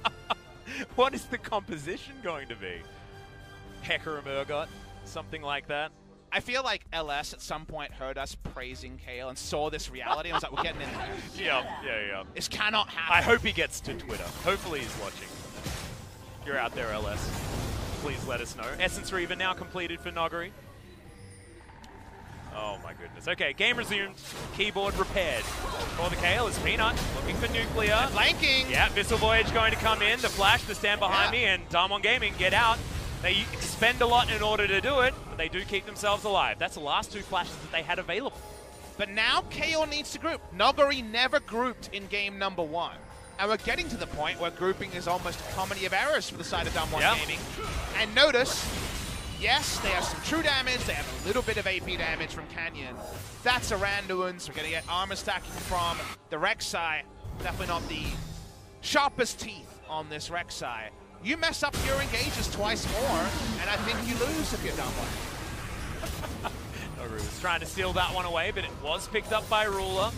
What is the composition going to be? Hecker and Urgot? Something like that? I feel like LS at some point heard us praising Kale and saw this reality and was like, we're getting in there. Yeah. This cannot happen. I hope he gets to Twitter. Hopefully he's watching. If you're out there, LS, please let us know. Essence Reaver now completed for Noguri. Oh my goodness. Okay, game resumed. Keyboard repaired. For the Kale is Peanut looking for nuclear. Flanking. Yeah, Missile Voyage going to come in. The Flash to stand behind me, and DAMWON Gaming get out. They expend a lot in order to do it, but they do keep themselves alive. That's the last two flashes that they had available. But now KO needs to group. Noguri never grouped in game number 1. And we're getting to the point where grouping is almost a comedy of errors for the side of DWG Gaming. And notice, yes, they have some true damage. They have a little bit of AP damage from Canyon. That's a Randuin's. We're going to get armor stacking from the Rek'Sai. Definitely not the sharpest teeth on this Rek'Sai. You mess up your engages twice more, and I think you lose if you're DWG. Noguri was trying to steal that one away, but it was picked up by Ruler.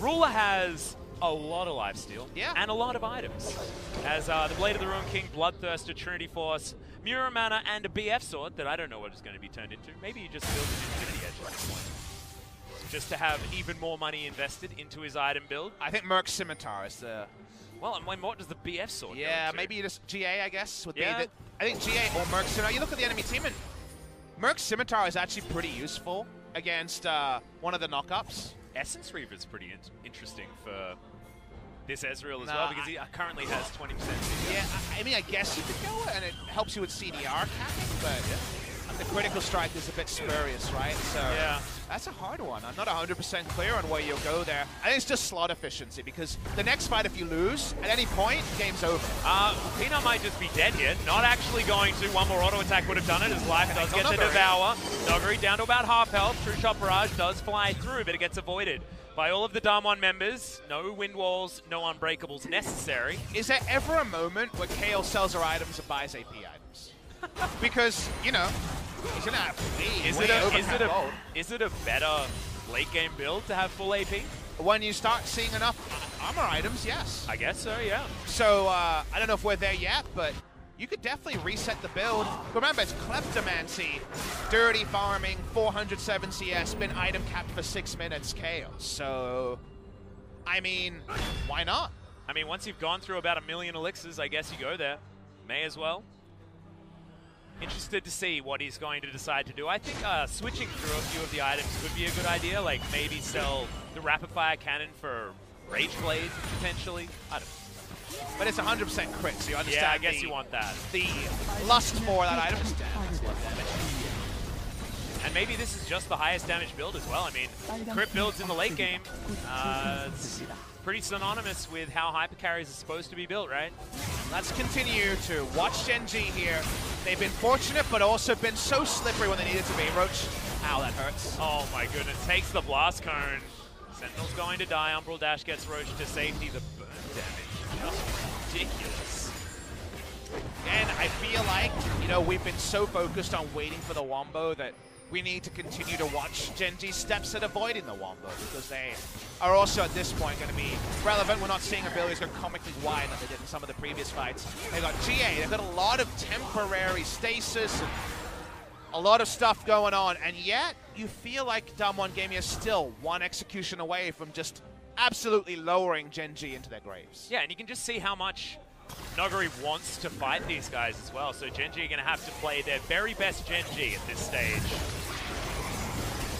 Ruler has a lot of lifesteal and a lot of items. As the Blade of the Ruin King, Bloodthirster, Trinity Force, Mura Mana, and a BF Sword that I don't know what it's going to be turned into. Maybe he just builds an Infinity Edge at this point. Just to have even more money invested into his item build. I think Merc's Scimitar is the... Well, and what does the BF Sword go to? Maybe just GA, I guess, would be the... I think GA or Merc's Scimitar. You look at the enemy team, and Merc's Scimitar is actually pretty useful against one of the knockups. Essence Reaver is pretty interesting for this Ezreal as well, because he currently has 20%. Yeah, I mean, I guess you could go, and it helps you with CDR capping, but the critical strike is a bit spurious, right? So yeah. That's a hard one. I'm not 100% clear on where you'll go there. I think it's just slot efficiency, because the next fight, if you lose, at any point, game's over. Peanut might just be dead here. Not actually going to. One more auto attack would have done it. His life does get the Devour. Noguri down to about half health. True Shot Barrage does fly through, but it gets avoided by all of the DAMWON members. No wind walls, no unbreakables necessary. Is there ever a moment where KO sells her items and buys AP items? Because, you know, he's going to have Is it a better late game build to have full AP? When you start seeing enough armor items, yes. I guess so, yeah. So, I don't know if we're there yet, but you could definitely reset the build. Remember, it's Kleptomancy, dirty farming, 407 CS, been item capped for 6 minutes, KO. So, I mean, why not? I mean, once you've gone through about 1 million elixirs, I guess you go there. May as well. Interested to see what he's going to decide to do. I think switching through a few of the items could be a good idea, like maybe sell the rapid fire cannon for Rage Blade, potentially. I don't know. But it's 100% crit, so you understand. Yeah, I guess you want that. The lust for that item is damage. And maybe this is just the highest damage build as well. I mean, crit builds in the late game, it's pretty synonymous with how hyper carries are supposed to be built, right? Let's continue to watch Gen.G here. They've been fortunate, but also been so slippery when they needed to be. Roach, ow, that hurts. Oh my goodness, takes the blast cone. Sentinel's going to die. Umbral Dash gets Roach to safety. The burn damage, just ridiculous. And I feel like, you know, we've been so focused on waiting for the Wombo that we need to continue to watch Gen.G's steps at avoiding the Wombo, because they are also at this point going to be relevant. We're not seeing abilities go comically wide like they did in some of the previous fights. They've got GA, they've got a lot of temporary stasis and a lot of stuff going on, and yet you feel like DAMWON Gaming is still one execution away from just absolutely lowering Gen.G into their graves. Yeah, and you can just see how much Noguri wants to fight these guys as well, so Gen.G are going to have to play their very best Gen.G at this stage.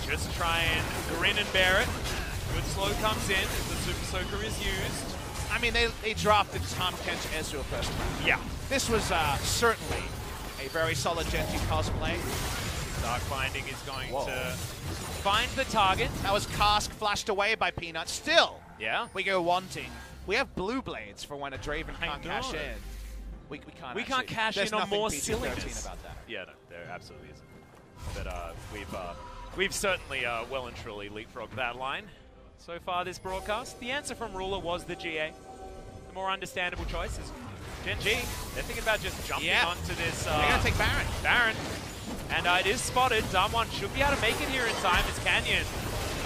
Just try and grin and bear it. Good slow comes in as the Super Soaker is used. I mean, they drafted Tom Kench Ezreal first round. Yeah. This was certainly a very solid Gen.G cosplay. Dark Binding is going to find the target. That was Cask flashed away by Peanut. Still, yeah, we go wanting. We have blue blades for when a Draven can't cash in. We can't cash in on more silliness. About that. Yeah, no, there absolutely isn't. But we've certainly well and truly leapfrogged that line so far this broadcast. The answer from Ruler was the GA. The more understandable choice is Gen.G. They're thinking about just jumping onto this. They're going to take Baron. Baron. And it is spotted. DAMWON should be able to make it here in time as Canyon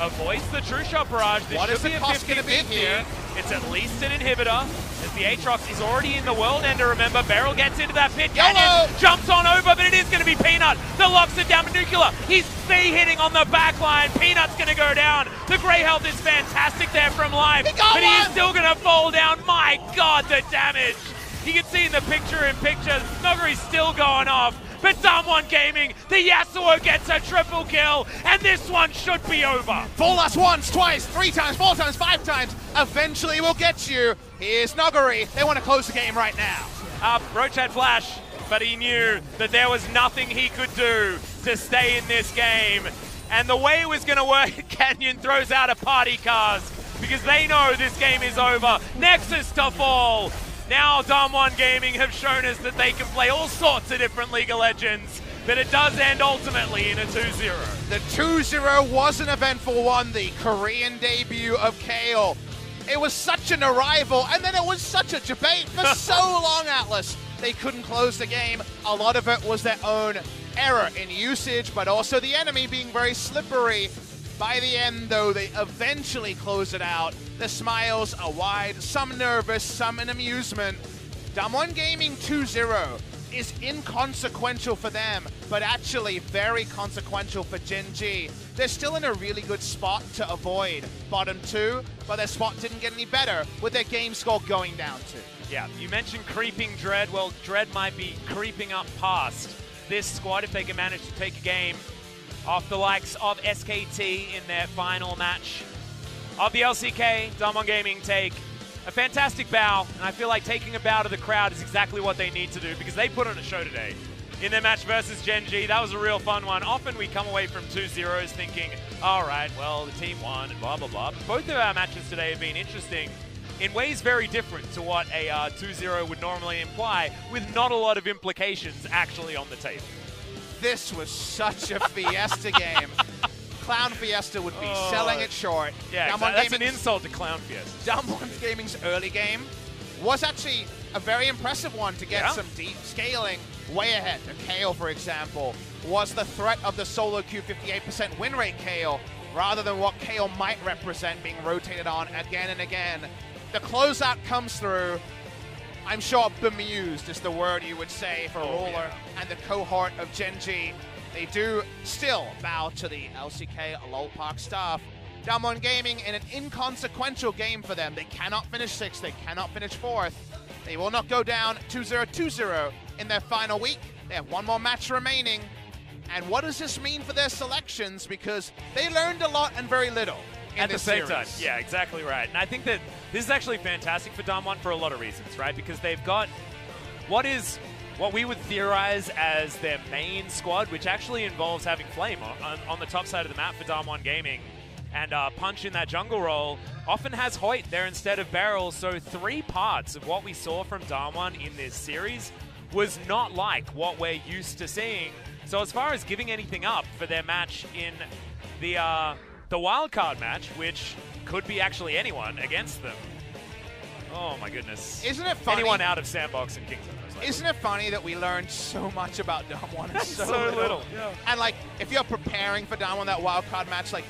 avoids the True Shot Barrage. This should be a 50-50. It's at least an inhibitor, as the Aatrox is already in the World Ender, remember. Beryl gets into that pit. Canyon jumps on over, but it is going to be Peanut that locks it down. Nuclear, he's hitting on the back line. Peanut's going to go down. The Grey Health is fantastic there from Live, but he is still going to fall down. My God, the damage. You can see in the picture-in-picture, Noguri's still going off. But DAMWON Gaming, the Yasuo gets a triple kill, and this one should be over. Fool us once, twice, 3 times, 4 times, 5 times. Eventually we'll get you. Here's Noguri. They want to close the game right now. Roach had flash, but he knew that there was nothing he could do to stay in this game. And the way it was going to work, Canyon throws out a party cask, because they know this game is over. Nexus to fall. Now DAMWON Gaming have shown us that they can play all sorts of different League of Legends, but it does end ultimately in a 2-0. The 2-0 was an eventful one, the Korean debut of Kale. It was such an arrival, and then it was such a debate for so long, Atlas. They couldn't close the game. A lot of it was their own error in usage, but also the enemy being very slippery. By the end, though, they eventually close it out. The smiles are wide, some nervous, some in amusement. DAMWON Gaming 2-0 is inconsequential for them, but actually very consequential for Gen.G. They're still in a really good spot to avoid bottom 2, but their spot didn't get any better with their game score going down 2. Yeah, you mentioned creeping Dread. Well, Dread might be creeping up past this squad if they can manage to take a game off the likes of SKT in their final match of the LCK. DWG Gaming take a fantastic bow, and I feel like taking a bow to the crowd is exactly what they need to do, because they put on a show today. in their match versus Gen.G. That was a real fun one. Often we come away from 2-0s thinking, all right, well, the team won and blah, blah, blah. Both of our matches today have been interesting in ways very different to what a 2-0 would normally imply, with not a lot of implications actually on the table. This was such a Fiesta game. Clown Fiesta would be selling it short. Yeah, exactly. That's an insult to Clown Fiesta. DWG Gaming's early game was actually a very impressive one to get some deep scaling way ahead. KO, for example, was the threat of the solo queue 58% win rate KO, rather than what KO might represent being rotated on again and again. The closeout comes through. I'm sure bemused is the word you would say for Ruler and the cohort of Gen.G. They do still bow to the LCK Lolpark staff. DWG Gaming in an inconsequential game for them. They cannot finish 6th. They cannot finish 4th. They will not go down 2-0 in their final week. They have one more match remaining. And what does this mean for their selections? Because they learned a lot and very little at the same time. Yeah, exactly right. And I think that this is actually fantastic for DAMWON for a lot of reasons, right? Because they've got what we would theorize as their main squad, which actually involves having Flame on the top side of the map for DWG Gaming, and Punch in that jungle role, often has Hoyt there instead of Beryl. So 3 parts of what we saw from DAMWON in this series was not like what we're used to seeing. So as far as giving anything up for their match in the wildcard match, which could be actually anyone against them. Oh my goodness. Isn't it funny? Anyone out of Sandbox and Kingston. Isn't it funny that we learned so much about DWG and so little? Yeah. And like, if you're preparing for DWG that wildcard match, like,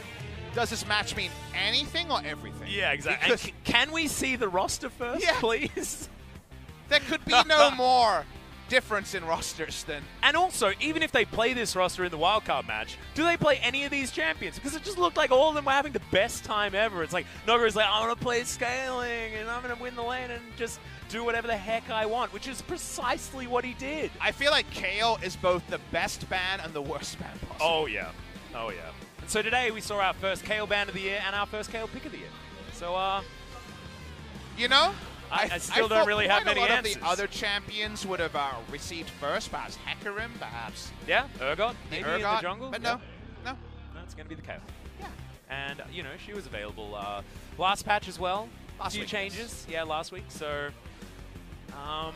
does this match mean anything or everything? Yeah, exactly. And can we see the roster first, please? There could be no more difference in rosters than... And also, even if they play this roster in the wildcard match, do they play any of these champions? Because it just looked like all of them were having the best time ever. It's like, Nogara's like, I want to play scaling, and I'm going to win the lane and just do whatever the heck I want, which is precisely what he did. I feel like KO is both the best ban and the worst ban possible. Oh, yeah. Oh, yeah. And so today we saw our first KO ban of the year and our first KO pick of the year. So, you know... I still don't really have many answers. A lot of the other champions would have received first, perhaps Hecarim, perhaps. Yeah, Urgot, maybe in the jungle. But no, it's going to be the KO. Yeah. And, you know, she was available last patch as well. Last few week, changes, yeah, last week. So, I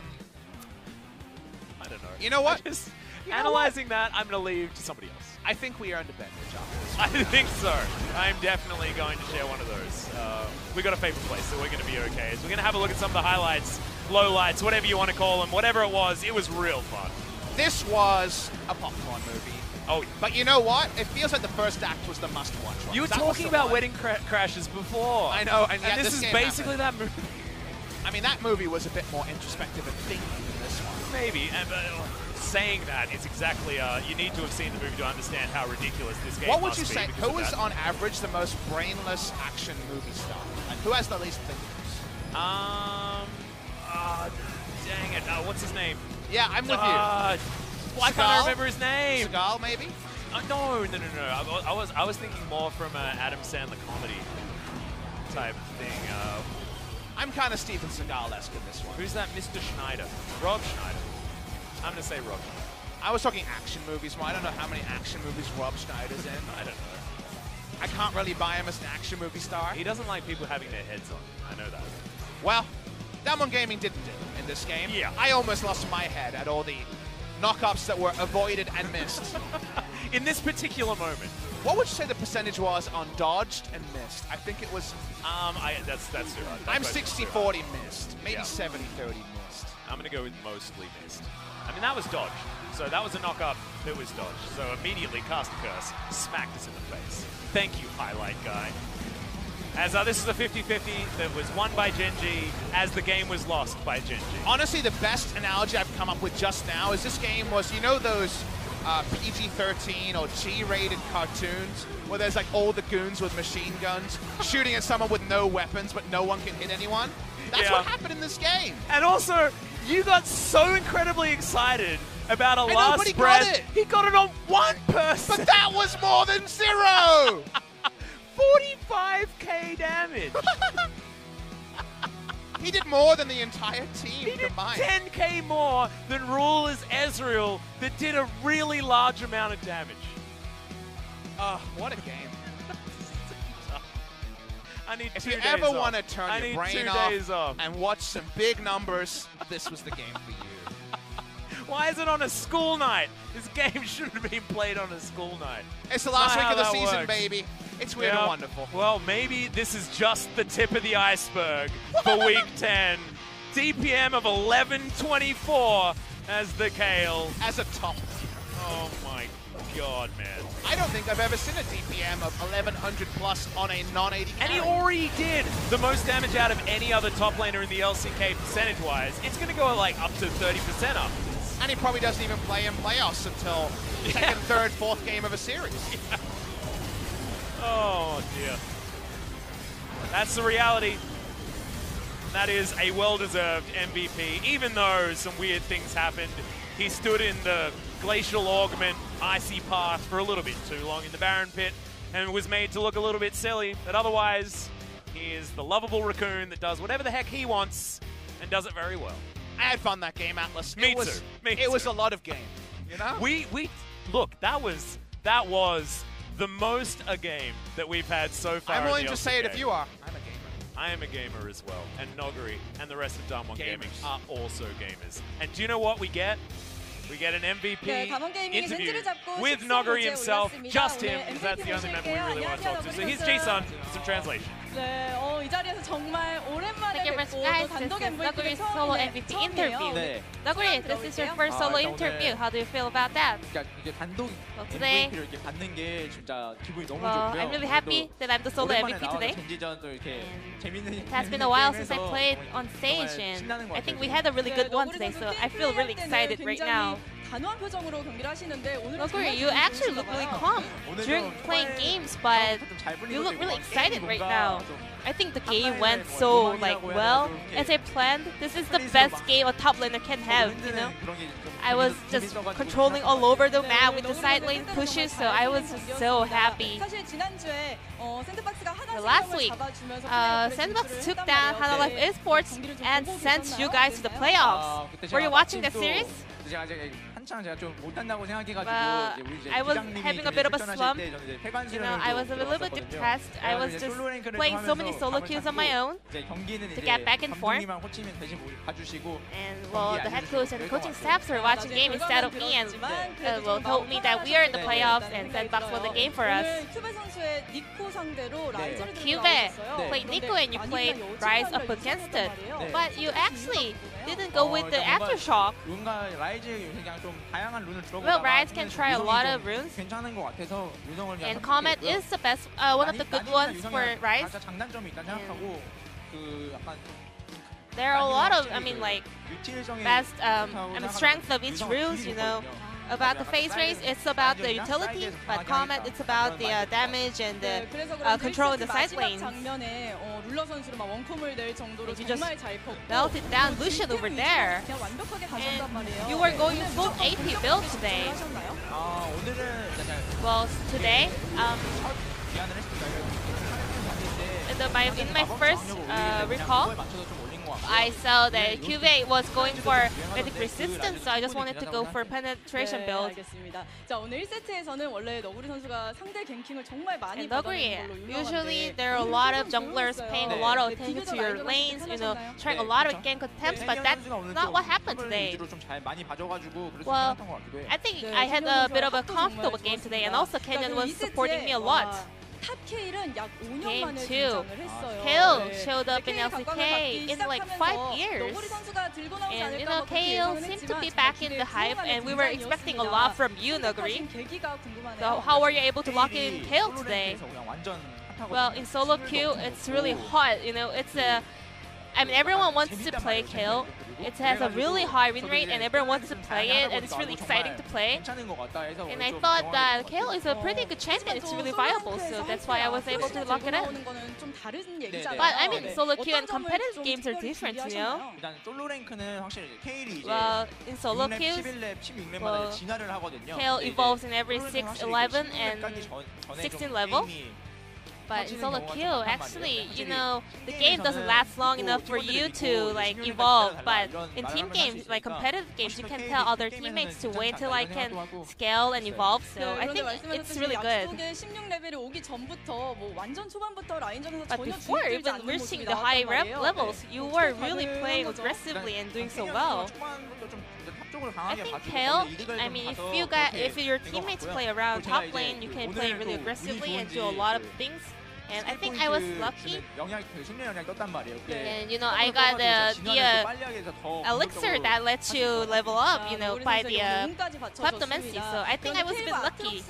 don't know. You know what? Analyzing that, I'm going to leave to somebody else. I think we earned a bet, Rich. I think so. I'm definitely going to share one of those. We got a favorite place, so we're going to be okay. So we're going to have a look at some of the highlights, lowlights, whatever you want to call them. Whatever it was real fun. This was a popcorn movie. Oh, but you know what? It feels like the first act was the must-watch one. You were talking about Wedding Crashes before. I know, and this is basically that movie. I mean, that movie was a bit more introspective and thinking than this one. Maybe, and saying that is exactly, you need to have seen the movie to understand how ridiculous this game What would you say? Who is, on average, the most brainless action movie star? Like, who has the least thinkers? Dang it. What's his name? Yeah, I'm with you. Why can't I remember his name? Seagal, maybe? No. I was thinking more from an Adam Sandler comedy type thing. I'm kind of Steven Seagal-esque in this one. Who's that? Mr. Schneider. Rob Schneider. I'm going to say Rob Schneider. I was talking action movies. Well, I don't know how many action movies Rob Schneider's in. I don't know. I can't really buy him as an action movie star. He doesn't like people having their heads on. I know that. Well, DWG Gaming didn't in this game. Yeah. I almost lost my head at all the knockups that were avoided and missed. In this particular moment. What would you say the percentage was on dodged and missed? I think it was... that's too hard. I'm 60-40 missed. Maybe 70-30 missed. I'm going to go with mostly missed. I mean, that was dodged. So that was a knock-up that was dodged. So immediately cast a curse, smacked us in the face. Thank you, highlight guy. As this is a 50-50 that was won by Gen.G as the game was lost by Gen.G. Honestly, the best analogy I've come up with just now is this game was, you know those PG-13 or G-rated cartoons where there's like all the goons with machine guns shooting at someone with no weapons but no one can hit anyone? That's what happened in this game. And also, you got so incredibly excited about a last breath. He got it on one person. But that was more than 0! 45k damage. He did more than the entire team He did combined. 10k more than Ruler's Ezreal that did a really large amount of damage. What a game. I need If 2 you days ever off. want to turn I your need brain 2 off, days off and watch some big numbers, this was the game for you. Why is it on a school night? This game shouldn't have been played on a school night. It's the last Not week of how the that season, works. baby. It's weird Yeah. and wonderful. Well, maybe this is just the tip of the iceberg for Week 10. DPM of 1124 as the Kale. As a top. Oh my god, man. I don't think I've ever seen a DPM of 1100 plus on a non-AD And he carry. already did the most damage out of any other top laner in the LCK percentage-wise. It's going to go like up to 30% up. And he probably doesn't even play in playoffs until second, third, fourth game of a series. Oh dear. That's the reality. That is a well-deserved MVP. Even though some weird things happened, he stood in the glacial augment icy path for a little bit too long in the Baron pit and was made to look a little bit silly. But otherwise, he is the lovable raccoon that does whatever the heck he wants and does it very well. I had fun that game, Atlas. Me It was, too. Me it was too. a lot of game, you know? We look, that was the most a game that we've had so far. I'm willing in the to say it LCK. if you are. I'm a gamer. I am a gamer as well, and Noguri and the rest of DAMWON Gaming Gamers. are also gamers. And do you know what we get? We get an MVP 네, 담원 게이밍이 interview 센치를 잡고 with 13 Noguri 번째 himself, 올랐습니다. just 오늘 him, because that's the only member we really want to talk to. So here's 안녕하세요, Jason for some translation. 네, 이 자리에서 정말 오랜만에 Thank you very 뵙고 much, 또 guys. 단독 This is MVP는 Noguri's solo MVP interview. 네. Noguri, this is your first solo 일단 interview. 오늘- How do you feel about that? 그러니까 이게 단독 Well, today, MVP를 이렇게 받는 게 진짜 기분이 너무 well, 좋고요. I'm really happy that I'm the solo 오랜만에 MVP 나와서 today. 젠지전 또 이렇게 재밌는 It has been a while since I 게임에서 played on stage, 정말 and 신나는 것 I think 같아요, we 지금. had a really good one 너구리 today, 선수 so I feel really 게임 excited 때는 right 굉장히 now. 단호한 표정으로 경기를 하시는데 오늘은 Noguri, 정말 you actually look really calm 오늘 during 좀 playing 초반에 games, but 처음부터 잘 풀린 you look 것도 really 있고 excited 게임이 right 뭔가 now. 좀 I think the 한 game 라인에 went 뭐 so 도망이라고 해야 well 되나, as I planned. This is the 플레이스로 best 막 game a top laner can have, you know. 그런 게 좀 I was just 재밌어가지고 controlling all over the 네, map with the 너구리 side 선수 lane 팬들은 pushes, so 정말 I was 잘 just so 이겼습니다. happy. 사실 지난주에 샌드박스가 하나 Last 실력을 week, 잡아주면서 Sandbox 플레이오프에 took 진출을 down 했단 Hana Life 말이에요. Esports 경기를 좀 and 보고 sent 계셨나요? you guys to the 어땠나요? playoffs. 그때 Were you 제가 watching 마침 the 또 series? 제가 한창 제가 좀 못한다고 생각해가지고 Well, 이제 우리 이제 I was 부장님이 having a 이제 bit of a 출전하실 slump. 때 저는 이제 You 폐관실을 know, I was a little bit depressed. I was just playing so many solo queues on my own. 이제 경기는 to 이제 get back and forth. 감독님이랑 코치님 대신 봐주시고 And well, the head coach and the coaching staffs were watching game instead of me, and well, told me that we are in the playoffs and Sandbox won the game for us. 오늘 큐베 선수의 니코 상대로 라이즈를 Cube 들고 played 나오셨어요. Nico and you 그런데 played 많이 Rise 그냥 up 요즘에 against 있었단 it. 말이에요. But you actually didn't go with the 뭔가- aftershock. 뭔가 라이즈 요새 그냥 좀 다양한 룬을 들어보다가 Well, Rise can try a lot of runes. 괜찮은 것 같아서 유성을 그냥 And Comet 선택했고요. is the best, one of the good ones for Rise. 각자 장단점이 있다 생각하고 그 약간 There are a lot of, I mean, like, 유틸성의 best, 좋다고 I mean, 생각하는 strength of each 유성을 runes, you know. 길이 있거든요. About the phase race, it's about the utility, but Comet, it's about the damage and the 네, 그래서 그런지 control in the 1세트 side 마지막 lane. 장면에 룰러 선수를 막 원콤을 낼 정도로 You 정말 잘 컸고 melted down Lucian over there. 그냥 완벽하게 가셨단 And 말이에요. you were going 오늘 full 무조건 AP 공격 build 배치 today. 하셨나요? 아 오늘은 약간 Well, today, 첫 기한을 했습니다. in my first recall, I saw that Cube was going for Mythic Resistance, so I just wanted to go for Penetration 네, build. 알겠습니다. 자, 오늘 1세트에서는 원래 너구리 선수가 상대 갱킹을 정말 많이 And Noguri, 받아내는 걸로 usually 유명한데 there are a lot of junglers paying a lot of attention to your lanes, you know, trying a lot of gank attempts, but that's not what happened today. Well, I think I had a bit of a comfortable game today, and also Kenyon was supporting me a lot. 탑 K는 약 5년 Game 만에 two. 등장을 했어요. Kale 네. showed up in K LCK 각광을 in like 받기 5 시작하면서 years. 너구리 선수가 들고 나오지 And you 않을까 know, 뭐 그렇게 Kale 예상은 seemed to be 했지만 back in 정말 the hype, 기대에 and we were expecting a 등장이었습니다. lot from you, Noguri. 선택하신 계기가 궁금하네요. So how were you able to lock in Kale today? Well, in solo queue, it's really hot. You know, it's a. I mean, everyone wants to play Kale. It has a really high win rate, and everyone wants to play it, and it's really exciting to play. And I thought that Kale is a pretty good champion. It's really viable, so that's why I was able to lock it in. But I mean, solo queue and competitive games are different, you know. 일단 솔로 랭크는 확실히 케일이 이제 Well, in solo 6렙, queues, 11렙, 16렙마다 well, 진화를 하거든요. Kale 근데 이제 evolves in every 솔로 6, 랭크는 확실히 11, 16렙까지 and 전에 좀 16 level. 게임이 But in solo queue, actually, you know, the game doesn't last long enough for you to like evolve. But in team games, like competitive games, you can tell other teammates to wait till I can scale and evolve. So I think it's really good. But before even reaching the high levels, you were really playing aggressively and doing so well. I think Kale, I mean, if your teammates play around top lane, you can play really aggressively and do a lot of things. And I think I was lucky. And you know, I got the elixir that lets you level up, you know, by the kleptomancy. So I think I was a bit lucky.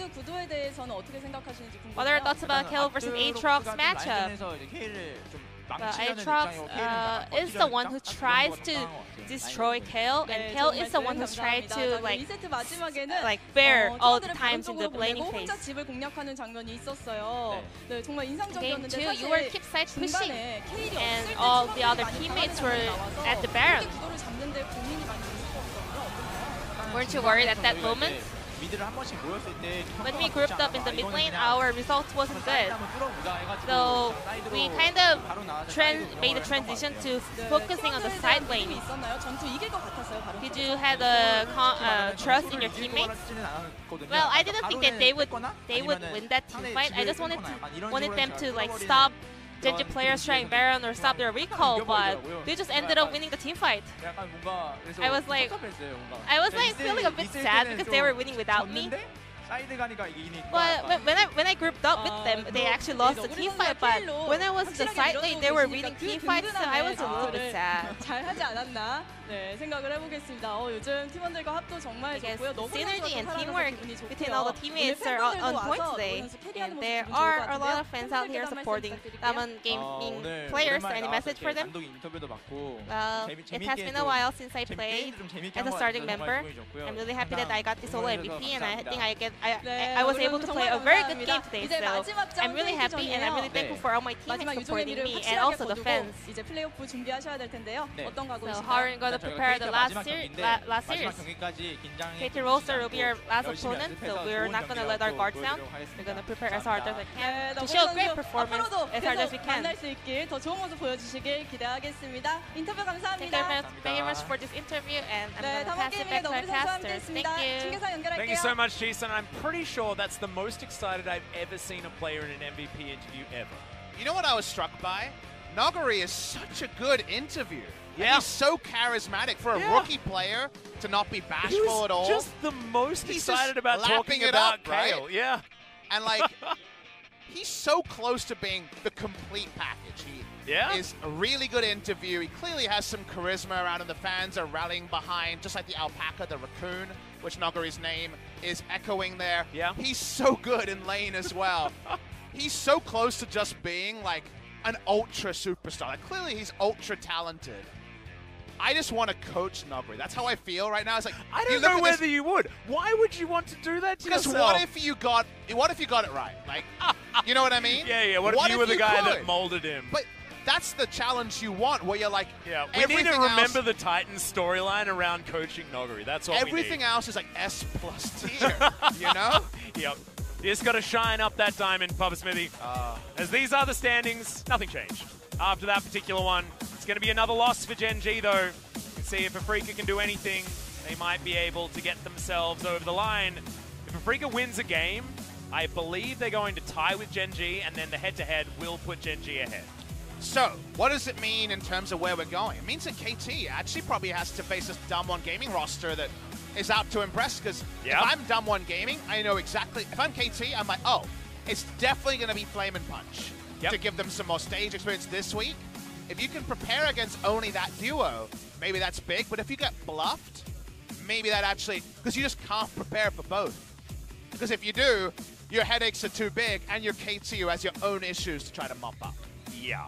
What are your thoughts about Kale versus Aatrox matchup? Aatrox is the one who tries to destroy Kale, and Kale is the one who tried to like bear all the times in the laning phase. Game 2, you were keep side pushing, and all the other teammates were at the Baron. Weren't you worried at that moment? When we grouped up in the mid lane, our results wasn't good. So we kind of made a transition to focusing on the side lane. Did you have a trust in your teammates? Well, I didn't think that they would win that team fight. I just wanted them to like stop Gen.G players trying Baron or stop their recall, but they just ended up winning the team fight. I was like feeling a bit sad because they were winning without me. But when I grouped up with them, they actually lost the team fight. But when I was the side lane, they were winning team fights, so I was a little bit sad. Synergy and teamwork between all the teammates are on point today. And there are a lot of fans out here supporting DAMWON gaming players. Any message for them? Well, it has been a while since I played as a starting member. I'm really happy that I got the solo MVP, and I think I was able to play a very good game today. So I'm really happy, and I'm really thankful for all my teammates supporting me and also the fans. So how are you going to prepare the last series? KT Roaster will be our last opponent, so we're not going to let our guards down. We're going to prepare as hard as we can to show a great performance as hard as we can. Thank you very much for this interview, and I'm going to pass it back to our casters. Thank you. Thank you so much, Jason. I'm pretty sure that's the most excited I've ever seen a player in an MVP interview ever. You know what I was struck by? Noguri is such a good interview. Yeah. He's so charismatic for a rookie player to not be bashful at all. Just the most excited about talking about Kale. Right? Yeah. And like, he's so close to being the complete package. He is a really good interview. He clearly has some charisma around him. The fans are rallying behind, just like the alpaca, the raccoon, which Noguri's name is echoing there. Yeah. He's so good in lane as well. He's so close to just being like an ultra superstar. Like, clearly he's ultra talented. I just want to coach Noguri. That's how I feel right now. It's like, I don't know whether you would. Why would you want to do that to yourself? Because what if you got it right? Like, you know what I mean? Yeah. What if you were the guy that molded him? But that's the challenge you want, where you're like, we need to remember the Titans storyline around coaching Noguri. That's what we need. Everything else is like S+ tier, you know? Yep. You just got to shine up that diamond, Papa Smithy. As these are the standings, nothing changed. After that particular one, it's going to be another loss for Gen.G, though. Let's see if Afrika can do anything. They might be able to get themselves over the line. If Afrika wins a game, I believe they're going to tie with Gen.G, and then the head-to-head will put Gen.G ahead. So, what does it mean in terms of where we're going? It means that KT actually probably has to face this DAMWON gaming roster that is out to impress, because if I'm DAMWON gaming, I know exactly. If I'm KT, I'm like, oh, it's definitely going to be Flame and Punch to give them some more stage experience this week. If you can prepare against only that duo, maybe that's big, but if you get bluffed, maybe that actually, because you just can't prepare for both. Because if you do, your headaches are too big, and your KT who has your own issues to try to mop up. Yeah.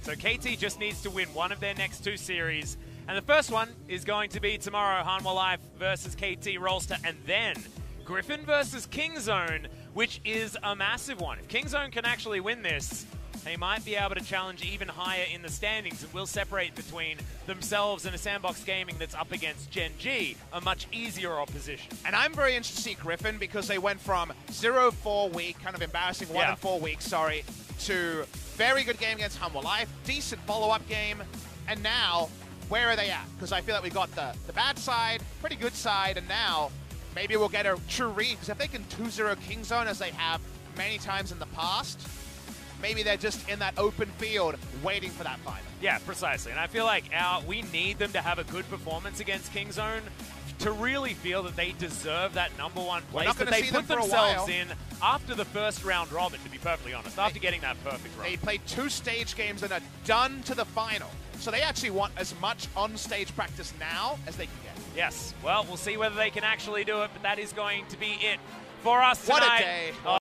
So KT just needs to win one of their next two series. And the first one is going to be tomorrow, Hanwha Life versus KT Rolster, and then Griffin versus Kingzone, which is a massive one. If Kingzone can actually win this, they might be able to challenge even higher in the standings and will separate between themselves and a Sandbox Gaming that's up against Gen.G, a much easier opposition. And I'm very interested to see Griffin because they went from 0-4 week, kind of embarrassing 1-4 week, sorry, to very good game against Humble Life, decent follow-up game, and now, where are they at? Because I feel like we got the bad side, pretty good side, and now maybe we'll get a true read, because if they can 2-0 King Zone as they have many times in the past, maybe they're just in that open field waiting for that final. Yeah, precisely. And I feel like we need them to have a good performance against King Zone to really feel that they deserve that #1 place that they put themselves in after the first round robin, to be perfectly honest, after getting that perfect run. They played 2 stage games and are done to the final. So they actually want as much on-stage practice now as they can get. Yes. Well, we'll see whether they can actually do it, but that is going to be it for us tonight. What a day.